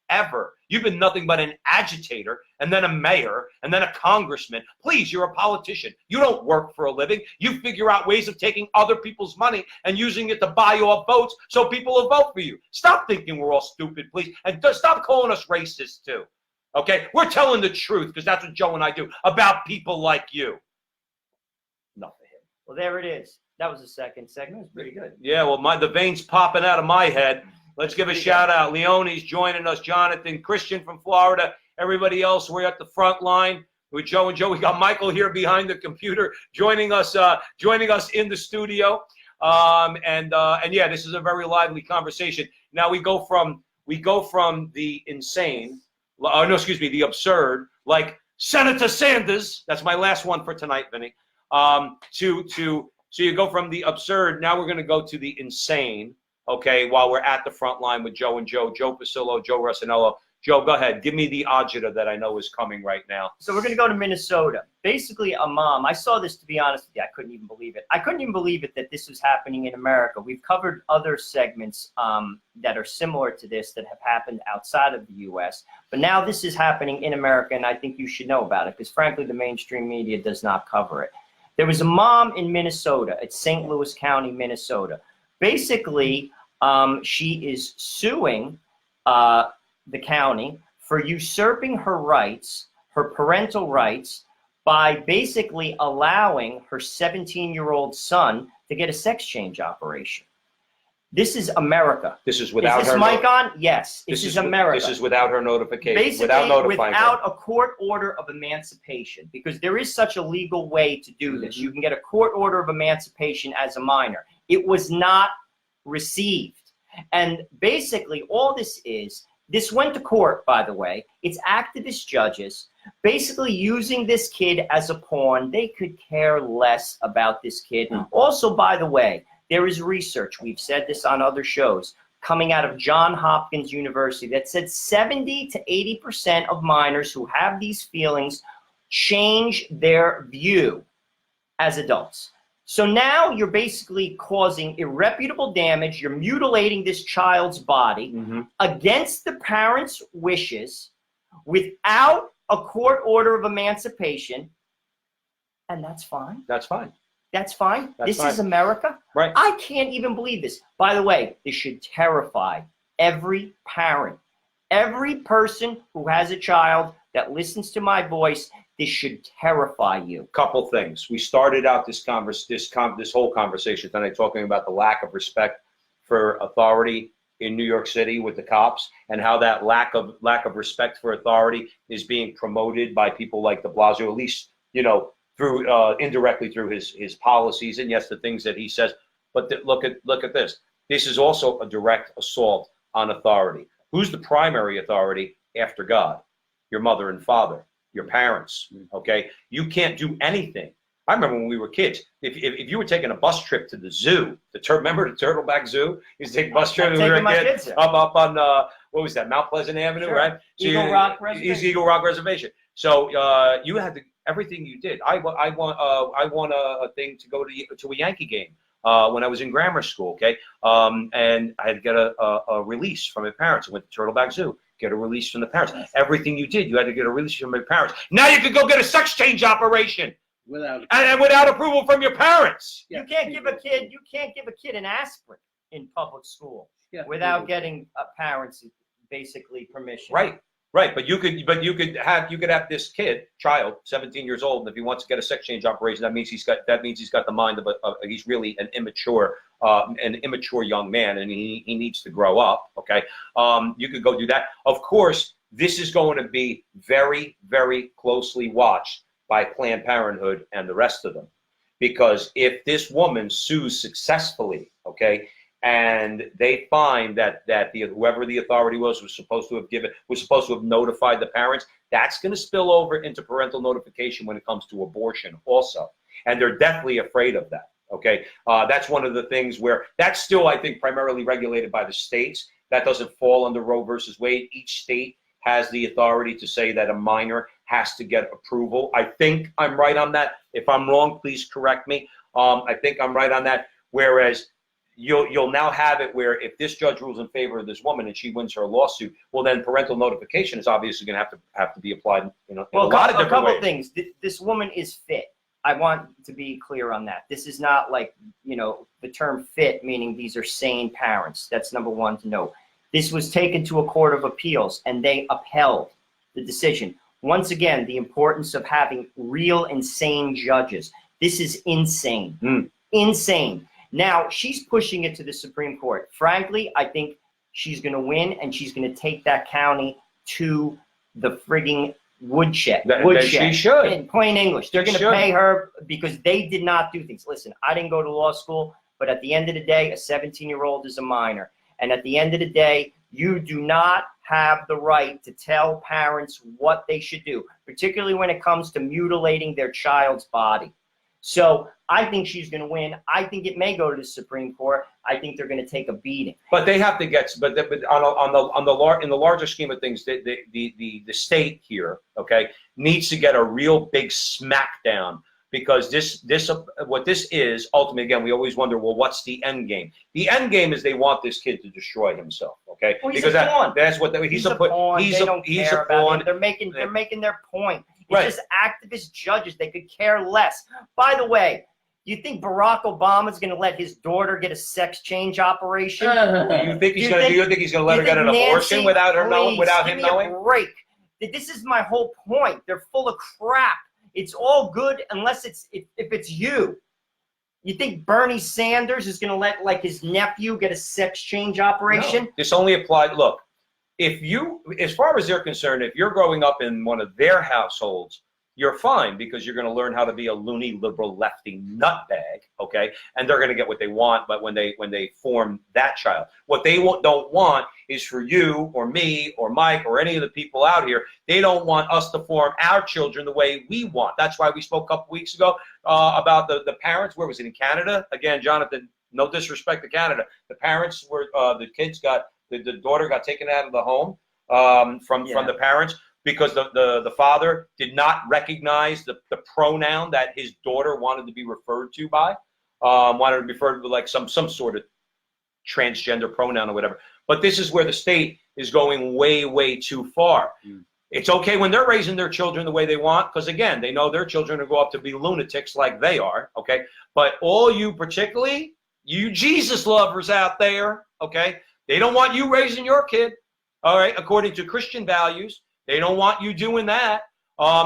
ever. You've been nothing but an agitator, and then a mayor, and then a congressman. Please, you're a politician. You don't work for a living. You figure out ways of taking other people's money and using it to buy off votes so people will vote for you. Stop thinking we're all stupid, please, and stop calling us racist, too. Okay, we're telling the truth because that's what Joe and I do about people like you. Enough of him. Well, there it is. That was the second segment. It was pretty good. Yeah, well, the veins popping out of my head. Let's give a shout out. Leone's joining us. Jonathan, Christian from Florida. Everybody else, we're at the front line with Joe and Joe. We got Michael here behind the computer joining us in the studio. And yeah, this is a very lively conversation. Now we go from the insane. No, excuse me, the absurd, like Senator Sanders, that's my last one for tonight, Vinny, so you go from the absurd, now we're going to go to the insane, okay, while we're at the front line with Joe and Joe Pasillo, Joe Rossinello. Joe, go ahead. Give me the agita that I know is coming right now. So we're going to go to Minnesota. Basically, a mom, I saw this, to be honest with you, I couldn't even believe it. I couldn't even believe it that this was happening in America. We've covered other segments that are similar to this that have happened outside of the U.S., but now this is happening in America, and I think you should know about it because, frankly, the mainstream media does not cover it. There was a mom in Minnesota, it's St. Louis County, Minnesota. Basically, she is suing the county for usurping her rights, her parental rights, by basically allowing her 17-year-old son to get a sex change operation. This is America. This is without her. Is this mic on? Yes. This is America. This is without her notification. Basically, without notifying without her. a court order of emancipation, because there is such a legal way to do this. You can get a court order of emancipation as a minor. It was not received. And basically, all this is, this went to court, by the way. It's activist judges basically using this kid as a pawn. They could care less about this kid. Also, by the way, there is research, we've said this on other shows, coming out of Johns Hopkins University that said 70 to 80% of minors who have these feelings change their view as adults. So now you're basically causing irreparable damage. You're mutilating this child's body against the parents' wishes without a court order of emancipation. And that's fine. That's fine. That's fine. This fine. is America. Right. I can't even believe this. By the way, this should terrify every parent, every person who has a child that listens to my voice. This should terrify you. Couple things. We started out this whole conversation tonight talking about the lack of respect for authority in New York City with the cops, and how that lack of respect for authority is being promoted by people like de Blasio, at least, you know, through indirectly through his policies and yes, the things that he says. But look at this. This is also a direct assault on authority. Who's the primary authority after God? Your mother and father, your parents, okay? You can't do anything. I remember when we were kids, if you were taking a bus trip to the zoo, remember the Turtleback Zoo? You used to take a bus trip when we were kids up on, what was that, Mount Pleasant Avenue, right? So Eagle Rock Reservation. Eagle Rock Reservation. So you had to, everything you did. I won a thing to go to a Yankee game when I was in grammar school, okay? And I had to get a release from my parents. I went to Turtleback Zoo. Get a release from the parents. Everything you did, you had to get a release from your parents. Now you could go get a sex change operation without approval from your parents. You can't give a kid an aspirin in public school without getting parents basically permission. Right. But you could have this child, 17 years old, and if he wants to get a sex change operation, that means he's got the mind of he's really an immature young man, and he needs to grow up. Okay, you could go do that. Of course, this is going to be very, very closely watched by Planned Parenthood and the rest of them, because if this woman sues successfully, okay, and they find that whoever the authority was supposed to have notified the parents, that's going to spill over into parental notification when it comes to abortion also, and they're deathly afraid of that. Okay, that's one of the things where that's still, I think, primarily regulated by the states. That doesn't fall under Roe versus Wade. Each state has the authority to say that a minor has to get approval. I think I'm right on that. If I'm wrong, please correct me. I think I'm right on that. Whereas you'll now have it where if this judge rules in favor of this woman and she wins her lawsuit, well, then parental notification is obviously going to have to be applied. In a lot of different ways. A couple things. This woman is fit. I want to be clear on that. This is not like, the term fit, meaning these are sane parents. That's number one to know. This was taken to a court of appeals, and they upheld the decision. Once again, the importance of having real and sane judges. This is insane. Insane. Now, she's pushing it to the Supreme Court. Frankly, I think she's going to win, and she's going to take that county to the frigging woodshed. She should. In plain English. They're going to pay her because they did not do things. Listen, I didn't go to law school, but at the end of the day, a 17-year-old is a minor. And at the end of the day, you do not have the right to tell parents what they should do, particularly when it comes to mutilating their child's body. So I think she's going to win. I think it may go to the Supreme Court. I think they're going to take a beating. But they have to get. But in the larger scheme of things, the state here, okay, needs to get a real big smackdown, because what this is ultimately, again, we always wonder, well, what's the end game? The end game is they want this kid to destroy himself, okay? Well, because that's what he's a pawn. They don't care about him. They're making their point. It's just activist judges. They could care less. By the way, you think Barack Obama's going to let his daughter get a sex change operation? You think he's going to let her get an abortion without him knowing? A break. This is my whole point. They're full of crap. It's all good unless if it's you. You think Bernie Sanders is going to let his nephew get a sex change operation? No. This only applies. Look, as far as they're concerned, if you're growing up in one of their households, you're fine, because you're going to learn how to be a loony, liberal, lefty nutbag, okay? And they're going to get what they want, but when they form that child. What they don't want is for you or me or Mike or any of the people out here, they don't want us to form our children the way we want. That's why we spoke a couple weeks ago about the parents. Where was it? In Canada? Again, Jonathan, no disrespect to Canada. The parents were, the daughter got taken out of the home from the parents, because the father did not recognize the pronoun that his daughter wanted to be referred to by, wanted to be referred to like some sort of transgender pronoun or whatever. But this is where the state is going way, way too far. It's okay when they're raising their children the way they want, because again, they know their children will go up to be lunatics like they are, okay? But all you, particularly you Jesus lovers out there, okay, they don't want you raising your kid, all right, according to Christian values. They don't want you doing that.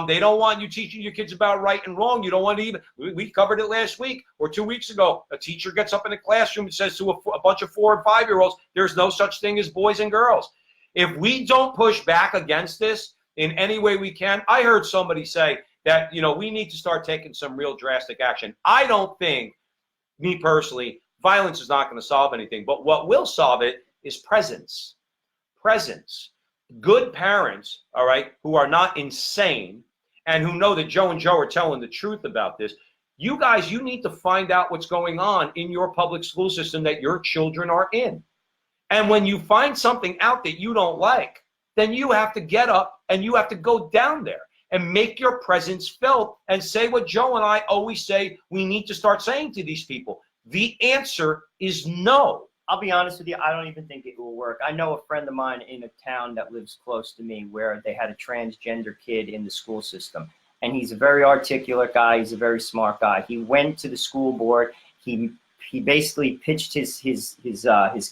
They don't want you teaching your kids about right and wrong. You don't want to even, we covered it last week or 2 weeks ago. A teacher gets up in the classroom and says to a bunch of 4 and 5-year-olds, there's no such thing as boys and girls. If we don't push back against this in any way we can, I heard somebody say that, we need to start taking some real drastic action. I don't think, me personally, Violence is not going to solve anything. But what will solve it is presence. Presence. Good parents, all right, who are not insane and who know that Joe and Joe are telling the truth about this. You guys, you need to find out what's going on in your public school system that your children are in. And when you find something out that you don't like, then you have to get up and you have to go down there and make your presence felt and say what Joe and I always say we need to start saying to these people. The answer is no. I'll be honest with you, I don't even think it will work. I know a friend of mine in a town that lives close to me where they had a transgender kid in the school system. And he's a very articulate guy. He's a very smart guy. He went to the school board. He basically pitched his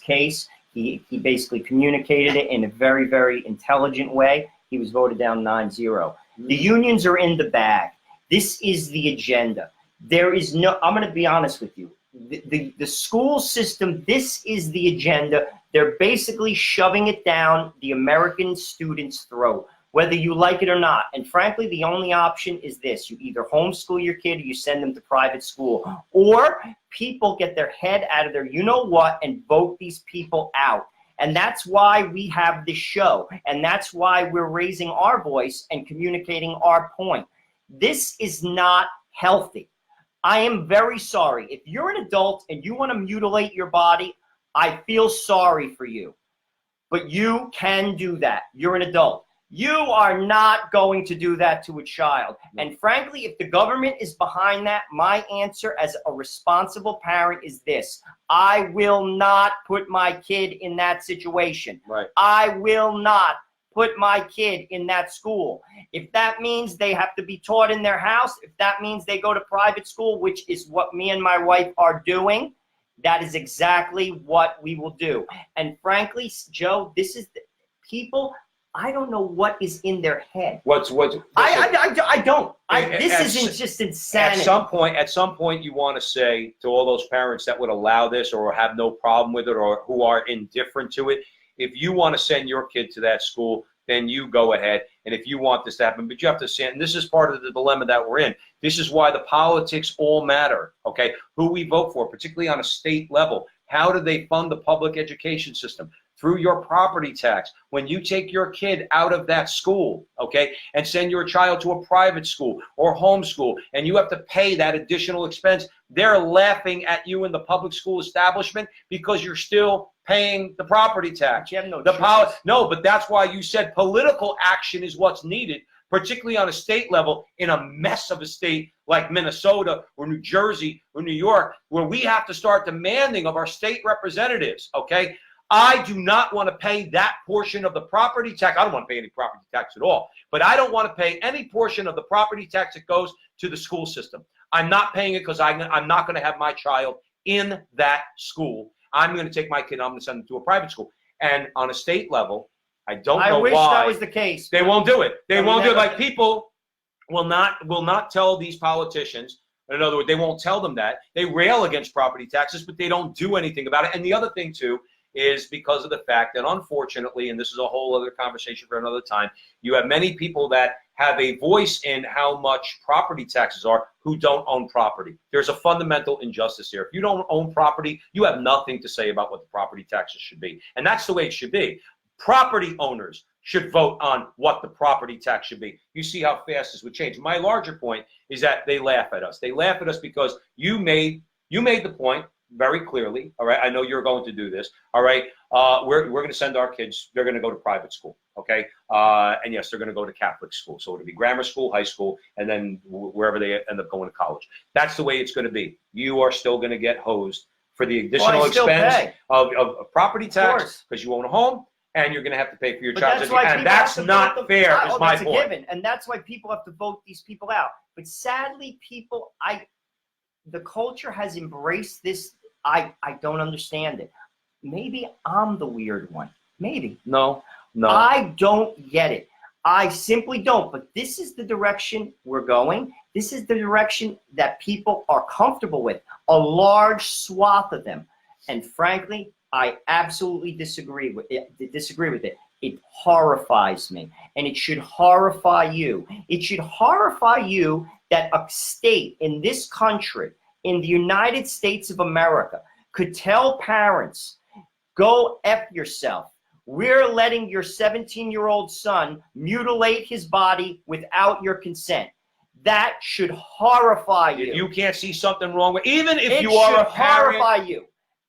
case. He basically communicated it in a very, very intelligent way. He was voted down 9-0. The unions are in the bag. This is the agenda. There is no, I'm going to be honest with you. The school system, this is the agenda. They're basically shoving it down the American students' throat, whether you like it or not. And frankly, the only option is this. You either homeschool your kid or you send them to private school. Or people get their head out of their you-know-what and vote these people out. And that's why we have this show. And that's why we're raising our voice and communicating our point. This is not healthy. I am very sorry. If you're an adult and you want to mutilate your body, I feel sorry for you. But you can do that. You're an adult. You are not going to do that to a child. And frankly, if the government is behind that, my answer as a responsible parent is this. I will not put my kid in that situation. Right. I will not put my kid in that school. If that means they have to be taught in their house, if that means they go to private school, which is what me and my wife are doing, that is exactly what we will do. And frankly, Joe, this is the people, I don't know what is in their head. I don't. This isn't just insanity. At some point, you want to say to all those parents that would allow this or have no problem with it or who are indifferent to it, if you want to send your kid to that school, then you go ahead. And if you want this to happen, but you have to say, and this is part of the dilemma that we're in. This is why the politics all matter, okay? Who we vote for, particularly on a state level. How do they fund the public education system? Through your property tax. When you take your kid out of that school, okay, and send your child to a private school or homeschool, and you have to pay that additional expense, they're laughing at you in the public school establishment because you're still paying the property tax. You have no No, but that's why you said political action is what's needed, particularly on a state level, in a mess of a state like Minnesota or New Jersey or New York, where we have to start demanding of our state representatives, okay? I do not want to pay that portion of the property tax. I don't want to pay any property tax at all, but I don't want to pay any portion of the property tax that goes to the school system. I'm not paying it because I'm not going to have my child in that school. I'm going to take my kid, I'm going to send them to a private school. And on a state level, I don't know why. I wish that was the case. They won't do it. They won't do it. Like, people will not tell these politicians. In other words, they won't tell them that. They rail against property taxes, but they don't do anything about it. And the other thing, too, is because of the fact that, unfortunately, and this is a whole other conversation for another time, you have many people that have a voice in how much property taxes are who don't own property. There's a fundamental injustice here. If you don't own property, you have nothing to say about what the property taxes should be. And that's the way it should be. Property owners should vote on what the property tax should be. You see how fast this would change. My larger point is that they laugh at us. They laugh at us because you made the point very clearly, all right? I know you're going to do this, all right? We're going to send our kids, they're going to go to private school, okay? And yes, they're going to go to Catholic school. So it'll be grammar school, high school, and then wherever they end up going to college. That's the way it's going to be. You are still going to get hosed for the additional expense of property tax because you own a home, and you're going to have to pay for your child's education. And that's not fair, is my point. That's a given. And that's why people have to vote these people out. But sadly, the culture has embraced this. I don't understand it. Maybe I'm the weird one. Maybe. No. I don't get it. I simply don't. But this is the direction we're going. This is the direction that people are comfortable with. A large swath of them. And frankly, I absolutely disagree with it. It horrifies me. And it should horrify you. It should horrify you that a state in this country, in the United States of America, could tell parents, go F yourself. We're letting your 17-year-old son mutilate his body without your consent. That should horrify you. If you can't see something wrong with, even if It you are a should parent, horrify you.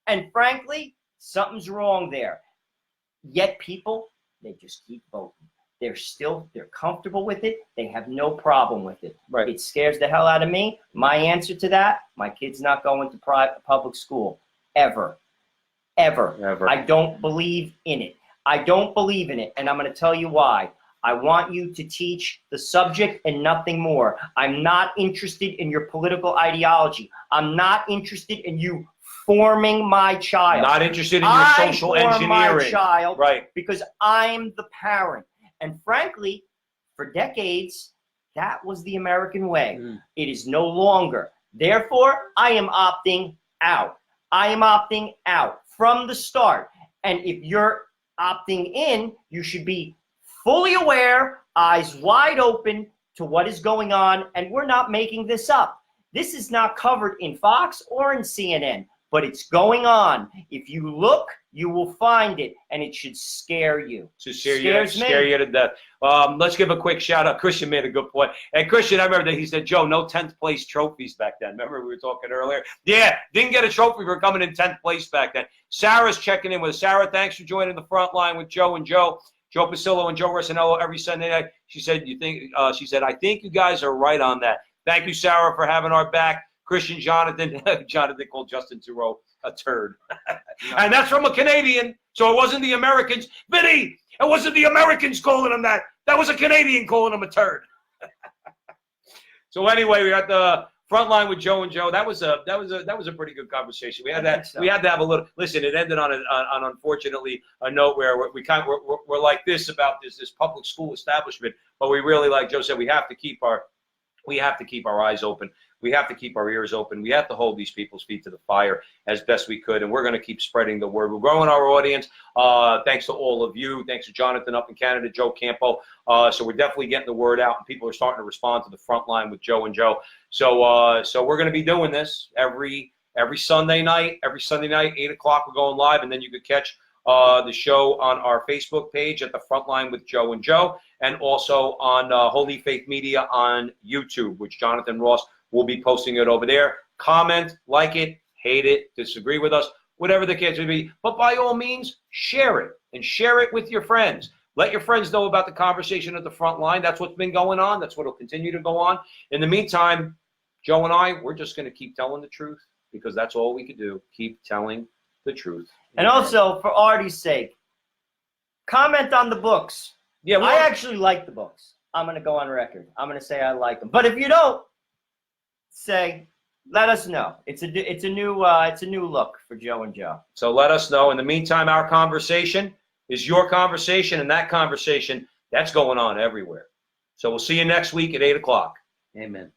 And frankly, something's wrong there. Yet people, they just keep voting. They're comfortable with it. They have no problem with it. Right. It scares the hell out of me. My answer to that, my kid's not going to public school. Ever. I don't believe in it. I don't believe in it. And I'm going to tell you why. I want you to teach the subject and nothing more. I'm not interested in your political ideology. I'm not interested in you forming my child. Not interested in your social engineering. My child, right? Because I'm the parent. And frankly, for decades, that was the American way. It is no longer. Therefore, I am opting out. I am opting out from the start. And if you're opting in, you should be fully aware, eyes wide open to what is going on. And we're not making this up. This is not covered in Fox or in CNN, but it's going on. If you look, you will find it, and it should scare you. To scare you to death. Let's give a quick shout out. Christian made a good point. And Christian, I remember that he said, Joe, no 10th place trophies back then. Remember we were talking earlier? Yeah, didn't get a trophy for coming in 10th place back then. Sarah's checking in with us. Sarah, thanks for joining the front line with Joe and Joe. Joe Pasillo and Joe Rossinello every Sunday night. She said, I think you guys are right on that. Thank you, Sarah, for having our back. Christian, Jonathan called Justin Theroux a turd. And that's from a Canadian, so it wasn't the Americans. Vinny, it wasn't the Americans calling him that. That was a Canadian calling him a turd. So anyway, we got the front line with Joe and Joe. That was a pretty good conversation. We had to have a little. Listen, it ended on unfortunately a note where we're like this about this public school establishment, but we really, like Joe said, we have to keep our eyes open. We have to keep our ears open. We have to hold these people's feet to the fire as best we could, and we're going to keep spreading the word. We're growing our audience. Thanks to all of you. Thanks to Jonathan up in Canada, Joe Campo. So we're definitely getting the word out, and people are starting to respond to the front line with Joe and Joe. So we're going to be doing this every Sunday night. Every Sunday night, 8 o'clock, we're going live, and then you could catch the show on our Facebook page at the front line with Joe and Joe, and also on HolyFaith Media on YouTube, which Jonathan Ross will be posting it over there. Comment, like it, hate it, disagree with us, whatever the case may be. But by all means, share it, and share it with your friends. Let your friends know about the conversation at the front line. That's what's been going on. That's what will continue to go on. In the meantime, Joe and I, we're just going to keep telling the truth, because that's all we can do. Keep telling the truth. And also, for Artie's sake, comment on the books. Yeah, I actually like the books. I'm going to go on record. I'm going to say I like them. But if you don't, say, let us know. It's a new look for Joe and Joe. So let us know. In the meantime, our conversation is your conversation, and that conversation, that's going on everywhere. So we'll see you next week at 8 o'clock. Amen.